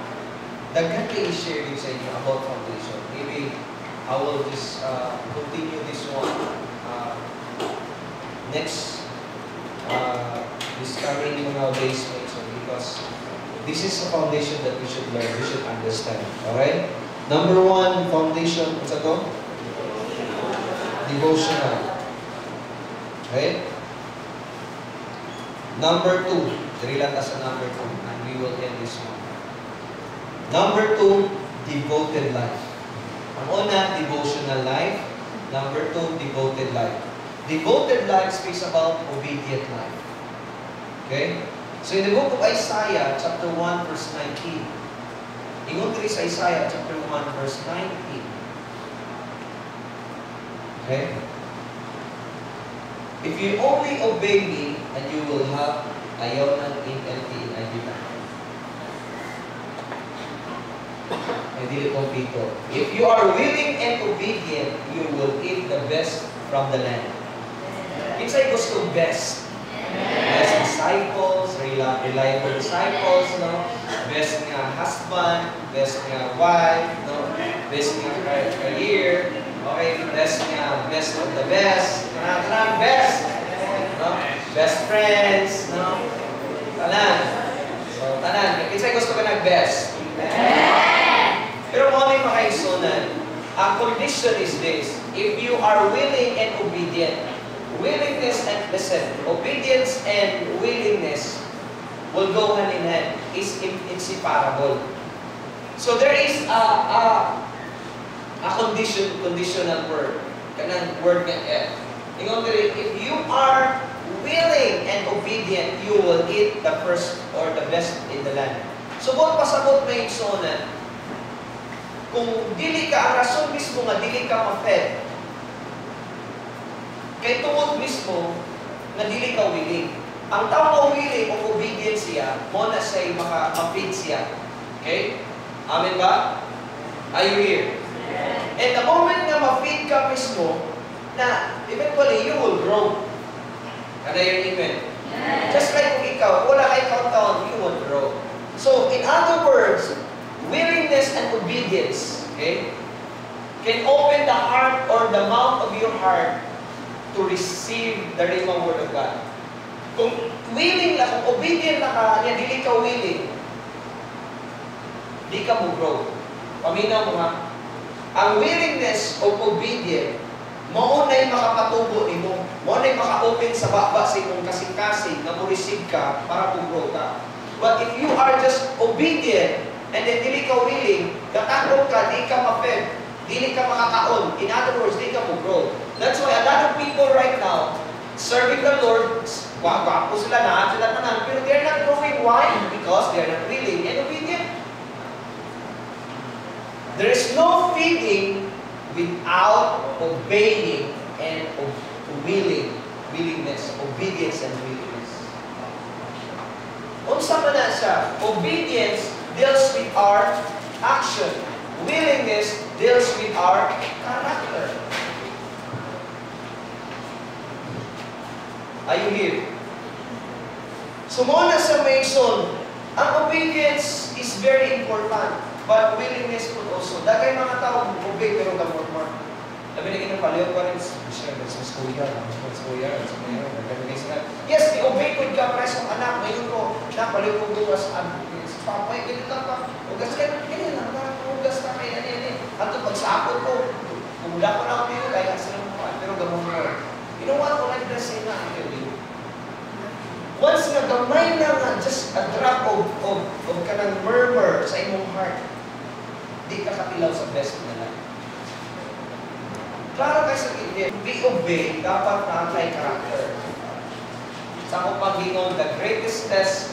Daghan kayo i-share din sa inyo about foundation. Maybe I will just continue this one next discovering mga basements because this is a foundation that we should learn, we should understand. Alright? Number 1, foundation, what's that called? Devotional. Okay? Number 2, relata sa number 2, and we will end this one. Number 2, devoted life. Ang una, devotional life. Number 2, devoted life. Devoted life speaks about obedient life. Okay? So in the book of Isaiah, chapter 1, verse 19. Ingon diri sa Isaiah, chapter 1, verse 19. Okay? If you only obey me, and you will have ayaw ng NLT in Ayuna. Hindi kompleto. If you are willing and obedient, you will eat the best from the land. Kinsay gusto best? Best disciples, reliable disciples, no? Best nga husband, best nga wife, no? Best nga career, okay? Best of the best. Tanan best, no? Best friends, no? Tanan. So, tanan. Kinsay gusto ka nag-best? Pero mo may makaisunan. Ang condition is this: if you are willing and obedient, willingness and listen, obedience and willingness will go hand in hand. Is inseparable. So there is a conditional word. Kanang word nga F. If you are willing and obedient, you will eat the first or the best in the land. So buot pasabot may igsunan. Kung dili ka, ang rason mismo nga dili ka ma-fed, kay tungod mismo na dili ka willing. Ang tao nga willing o obedient siya, mo na siya'y maka-feed siya. Okay? Amen ba? Are you here? And the moment na ma-feed ka mismo, na eventually you will grow. Kada yung amen? Just like kung ikaw, wala kay countdown, you will grow. So, in other words, willingness and obedience, okay, can open the heart or the mouth of your heart to receive the rhema word of God. Kung willing lang, kung obedient na ka, niya dili ka willing, di ka mo grow. Paminaw mo ha. Ang willingness o obedient, mo na'y makapatubo ni mo. Mo na'y maka-open sa baba sa imong kasing-kasing na mo receive ka para po-grow ka. But if you are just obedient, and then dili ka willing, gatakot ka, di ka ma-fed, dili ka makakaon. In other words, di ka mo-grow. That's why a lot of people right now, serving the Lord, wapo sila na, sila tanan, pero they're not growing. Why? Because they're not willing and obedient. There is no feeding without obeying and willingness, obedience and willingness. Unsa man na siya? Obedience deals with our action. Willingness deals with our character. Are you here? So mo na sa Mason, ang obedience is very important. But willingness po also. Dagay mga tao, obey pero gamot mo. Labi na kinapaliw pa rin sa school yard. Yes, di-obey ko ka presong anak. Ngayon ko, napaliw ko bukas. Papa, ganito lang pa. Ugas ka, ganyan lang. Ugas ka kaya yan. At pagsapot ko, kumula ko lang ako kaya sila mo pero gamot mo. Ginawa ko lang na sila. Once na gamay na nga, just a drop of kanang murmur sa imong heart, di ka kapilaw sa best na lang. Klaro kayo sa hindi, be-obey, dapat na-apply character. Sa akong paghingon, the greatest test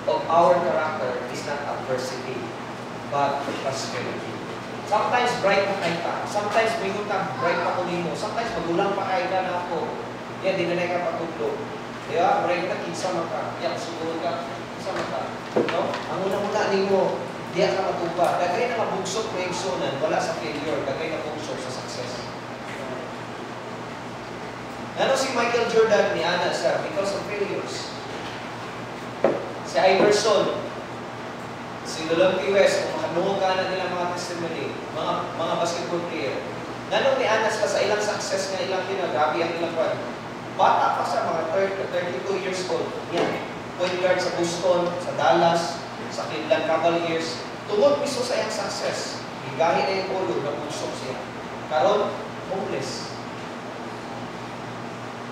of our character is not adversity, but prosperity. Sometimes bright pa kayo ka. Sometimes mingon ka, bright pa ko nimo. Sometimes magulang pa kayo ka na ako. Yan, di na ka patutlo. Di ba? Maray ka, kinsa maka. Yak, sumunod ka. Kinsa maka. No? Ang unang-una ni mo, diya ka matuba. Dagay na mabugsok na igsunan, wala sa failure. Dagay na bugsok sa success. Ano si Michael Jordan ni Ana siya? Because of failures. Si Iverson, si Delonte West, kung makanuho ka na nila mga testimony, mga basketball player. Nanong ni Anas ka sa ilang success nga ilang grabe ang ilang kwan. Bata pa sa mga 32 years old. Yan. Point guard sa Boston, sa Dallas, sa Cleveland Cavaliers. Tungod mismo sa iyang success. Higahin na yung ulo, nabusok siya. Karon, homeless.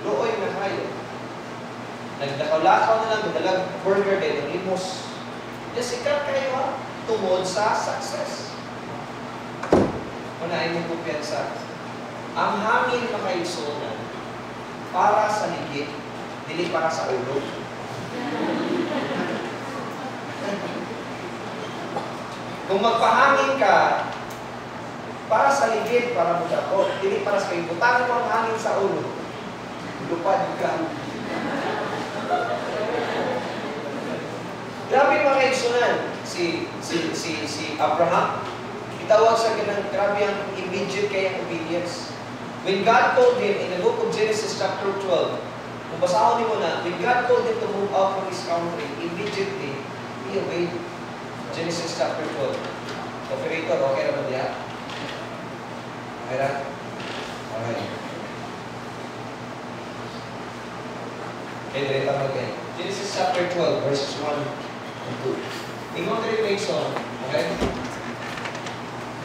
Looy na kayo. Nagdakaw-lakaw na lang, nagdalag burger din, ng limos. Sikat kayo ha, tungod sa success. Unahin mo kumpiyansa. Ang hangin na kaigsunan para sa ligid, dili para sa ulo. Kung magpahangin ka, para sa ligid, para mo dako, dili para sa kayo. Butang mo ang hangin sa ulo. Lupad ka. Grabe mga kaigsunan, si Abraham, itawag sa ganang grabe ang immediate kayang obedience. When God told him in the book of Genesis chapter 12, kung basahon niyo na, when God told him to move out from his country, immediately, he obeyed. Genesis chapter 12. Operator, okay na ba diya? Okay na? Okay. Okay, direta mo again. Genesis chapter 12, verses 1. Ingon rin Mason, okay?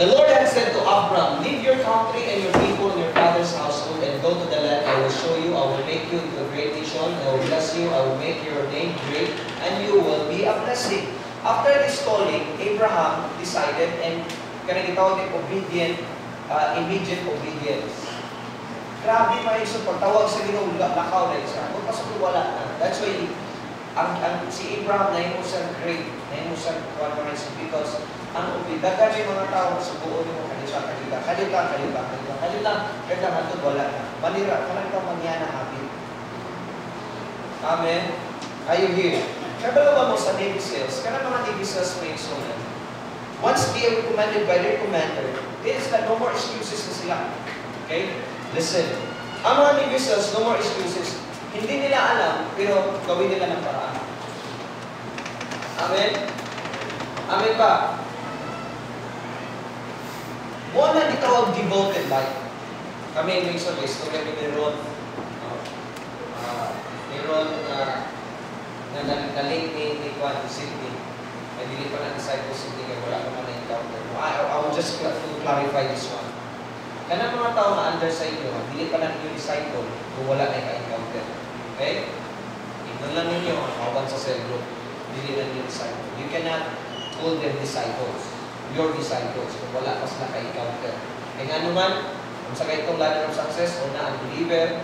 The Lord had said to Abram, leave your country and your people and your father's household and go to the land I will show you. I will make you into a great nation. I will bless you. I will make your name great and you will be a blessing. After this calling, Abraham decided and kanang gitawag ni obedient, immediate obedience. Grabe pa yung pagtawag sa Ginoo, lakaw na isa. Kung pasok wala na. That's why si Abraham na mo siya great, na mo siya conference because ang ubidagan yung mga tao sa buo mo kanila, hantod wala na. Manira, kanang ikaw mangyana habit. Amen? Are you here? Kabalo mo sa Navy SEALs, kanang mga Navy SEALs may sunan. Once they are recommended by their commander, there is no more excuses na sila. Okay? Listen. Ang mga Navy SEALs, no more excuses. Hindi nila alam, pero gawin nila ng paraan. Amen? Amen ba? Muna ditawag devoted life. Kami may isang istorya ni Ron. Ni Ron na naling ni Juan Sydney. Ay dili pa na disciple Sydney kaya wala naman na-encounter. I will just clarify this one. Kanang mga tao na under sa inyo, dili pa na ninyo disciple kung wala na i-encounter. Okay? Inon lang ninyo, kawan sa cell group. Dili na ninyo disciple. You cannot call them disciples. Your disciples kung wala pa sila ka-encounter. Kaya nga naman, kung sa itong ladder of success, una ang believer,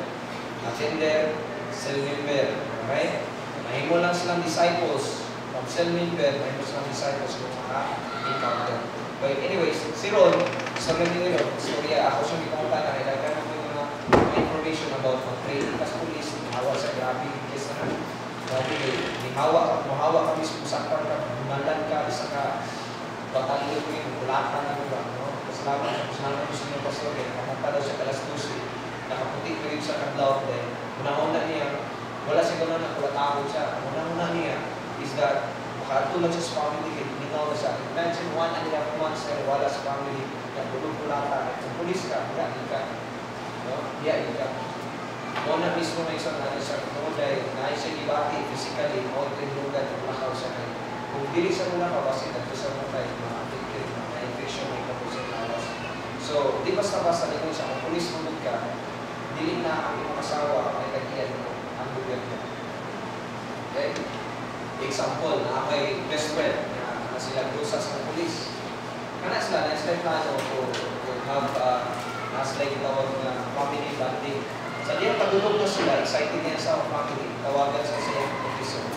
attender, cell member. Okay? Mahimo lang silang disciples. From cell member, mahimo silang disciples kung maka-encounter. But anyways, si Ron, sa ganyan nyo, storya, ako siya ipangta na, kailangan mo yung mga information about training as police, hawa sa grabe, kes na grabe, mahawa ka mismo, sakpan ka, bumalan ka, isa ka, batalyo ko yun, bulatan na ba, no? Kasalamat ko sa inyo pastor, kamanta daw siya kalas 12, nakaputi ko rin sa kadlaw, then, unang-una niya, wala siya gano'n na kulatako siya, unang-una niya, is that, makatulad siya sa family, hiningaw na siya. Imagine 1.5 months na wala sa family, nagulong-bulata, kung pulis ka, hiyain ka. No? Hiyain ka. Muna mismo na isang natin siya, kung dahil naay siya gibati, physically, all the lugar, lakaw siya kayo. Kung dili sa muna ka, kasi nagtusang mo tayo, mga afflicted, mga infection, may kapusang lawas. So, di basta-basta rin siya, kung pulis mo ka, dili na ang iyong asawa, may kagiyan mo, ang gobyerno. Okay? Example, na may best friend na sila grusas ng polis. Kana sila, na-step na to have na sila itawag na family bonding. Sa diyan, padulog na sila, excited niya sa family, tawagan sa siya officer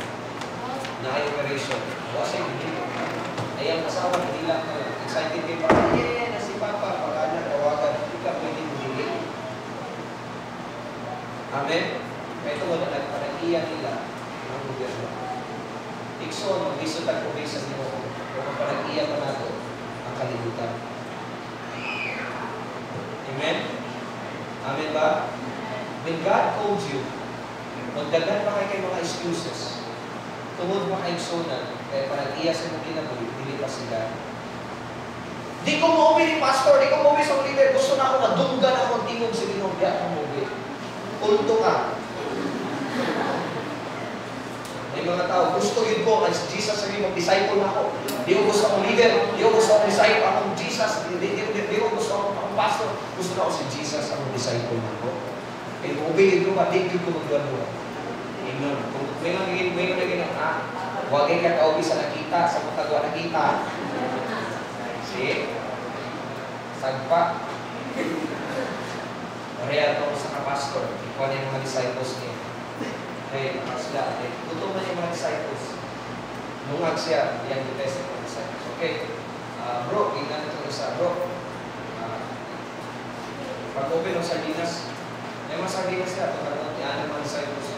na operation. Kasi hindi mo. Ay, ang asawa, hindi lang excited kayo para, na si Papa, pagka na tawagan, hindi ka pwede mo. Amen? Ito wala nagparang iya nila ang gobyerno. Ikson, mag-isod ang kumisan mo kung mapalag-iya pa nato ang kalibutan. Amen? Amen ba? When God called you, magdagan pa kayo mga excuses. Tungod pa kayo iksonan, kaya palag-iya sa mga kinabuhi, hindi pa sila. Di ko mo ni pastor, di ko mo sa leader. Gusto na ako madunggan ako tingog sa Ginoo, di ako mo. Ulto ka. May mga tao, gusto yun ko, as Jesus sabi mo, disciple na ako. Di ko gusto akong leader, di ko gusto akong disciple, akong Jesus, di ko gusto akong pastor. Gusto na ako si Jesus, akong disciple na ako. Kaya kung ubihin ko ba, di ko magdalo. Amen. Kung may naging, huwag kayo kakaubi sa nakita, sa matagawa nakita. See? Sagpa. Pareha ito sa kapastor. Ikaw na yung mga disciples niya. Okay, nakasla. Tutuman yung mga disciples. Nungag siya, yan yung test ng mga disciples. Okay. Bro, tingnan ito isa. Bro, pag-open ng sardinas, may mga sardinas siya. Pagkakaroon niya ng mga disciples.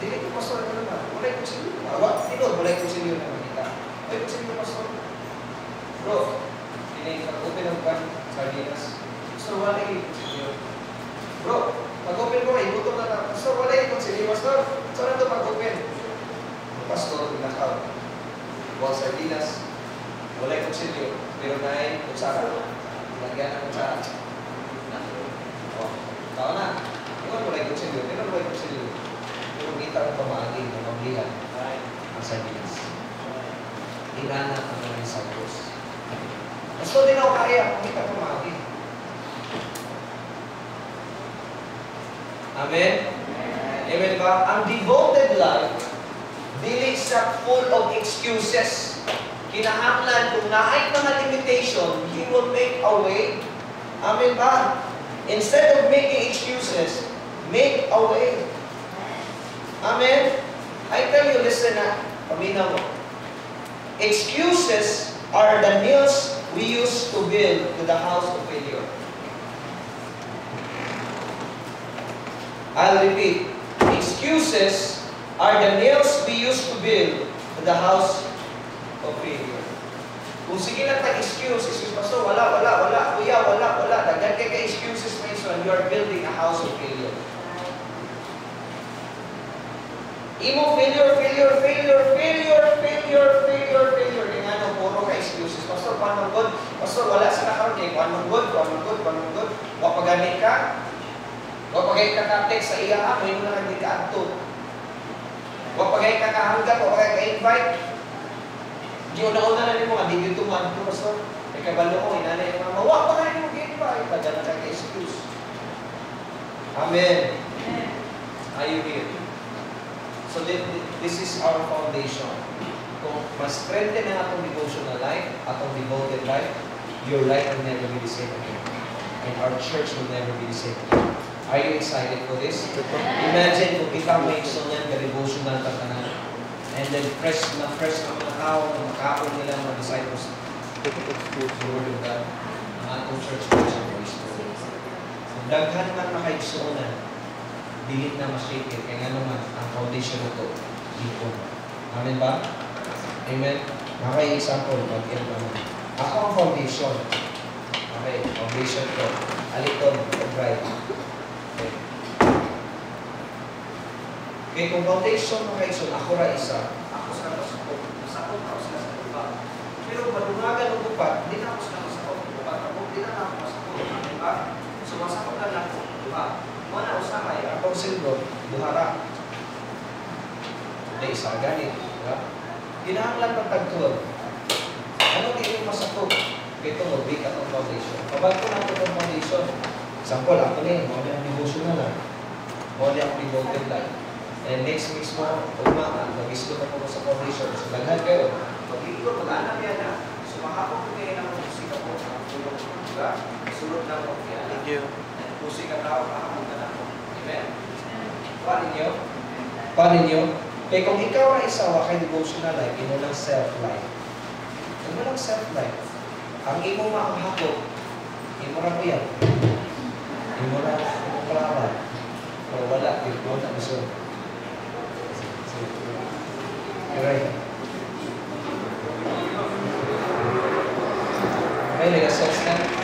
Hindi ko, pastor, ano naman? Walay ko sila. Tinod, walay ko sila naman kita. Walay ko sila, pastor. Bro, pag-open ng pan, sardinas. Pastor, walay ko sila. Bro, pag-open ko, ibuto na lang. Pastor, walay ko sila, pastor. Saan na ito pag-open? Pastor, pinakaw. Buwag sardinas. Walay ko sila. Pero nahin, kutsara. Lagyan ng kutsara. Tao na. Iwan walay ko sila. Pero walay ko sila. Pero kita ko pamagin na mablihan ang sardinas. Irana ang mga disciples. Gusto din ako kaya, kita pamagin. Amen? Amen ba? Ang devoted life, dili siya full of excuses. Kinahanglan, kung naay mga limitation, He will make a way. Amen ba? Instead of making excuses, make a way. Amen? I tell you, listen na, paminaw mo. Excuses are the nails we use to build to the house of failure. I'll repeat. Excuses are the nails we use to build to the house of failure. Kung sige lang tag-excuse, pastor, wala, kuya, wala. Dagdag kayo ka-excuses na iso, and you are building a house of failure. Imo failure. Kaya nga nung puro ka-excuses. Pastor, paano good? Pastor, wala sa nakaroon. Paano good? Wapaganit ka? Wapagay ka ka-text sa iya, may muna hindi ka ato. Wapagay ka ka-hanggat, wapagay ka-invite. Giuna-una na rin mo nga, di dito mo, ano pastor? May kabalo ko, inanay yung mga mawak pa ka rin mo invite. Tagal ka ka-excuse. Amen. Are you here? So this is our foundation. Kung mas-strengthen ang atong devotional life, atong devoted life, your life will never be the same again. And our church will never be the same again. Are you excited for this? Imagine kung ikaw may isunyan ka-devotional tatanan. And then fresh na mga tao na makapon nila mga disciples. The Word of God. Ang atong church of Christ. Kung daghan man makaigsuunan, dilit na ma-shake it. Kaya nga naman, ang foundation na ito, dito. Amen ba? Amen? Maka-example, mag-ilan naman. Ako ang foundation. Okay, foundation ko. Aliton, drive. Okay, kung foundation mo kayo, ako ra isa, ako sa masakot. Masakot ako sila sa lupa. Pero madungagan ng lupa, hindi na ako sila masakot. Hindi na ako masakot. Diba? So masakot na lang ako. Diba? Mana usamay, akong silbo, buhara. Hindi isa ganit. Diba? Ginahanglan ng tagtuwag. Ano din yung masakot? Ito mo, big atong foundation. Pabag ko natin itong foundation. Example, ako na yun, mga yung devotional lang. Mga yung devoted life. And next week's mo, mag-islo ka po sa foundation. So, laghan kayo. Pag-ikot, mag-aanap yan na. So, makapag kayo ng musika po. Diba? Sunod na po. Thank you. Musika tao, makapag ka na po. Amen? Paano nyo? Kaya kung ikaw ay isawa kay devotional life, imo lang self-life. Imo lang self-life. Ang imo maanghapot, imo lang po yan. Imo lang, imo palawan. Pero wala, imo na gusto. Alright. Okay, let us stand.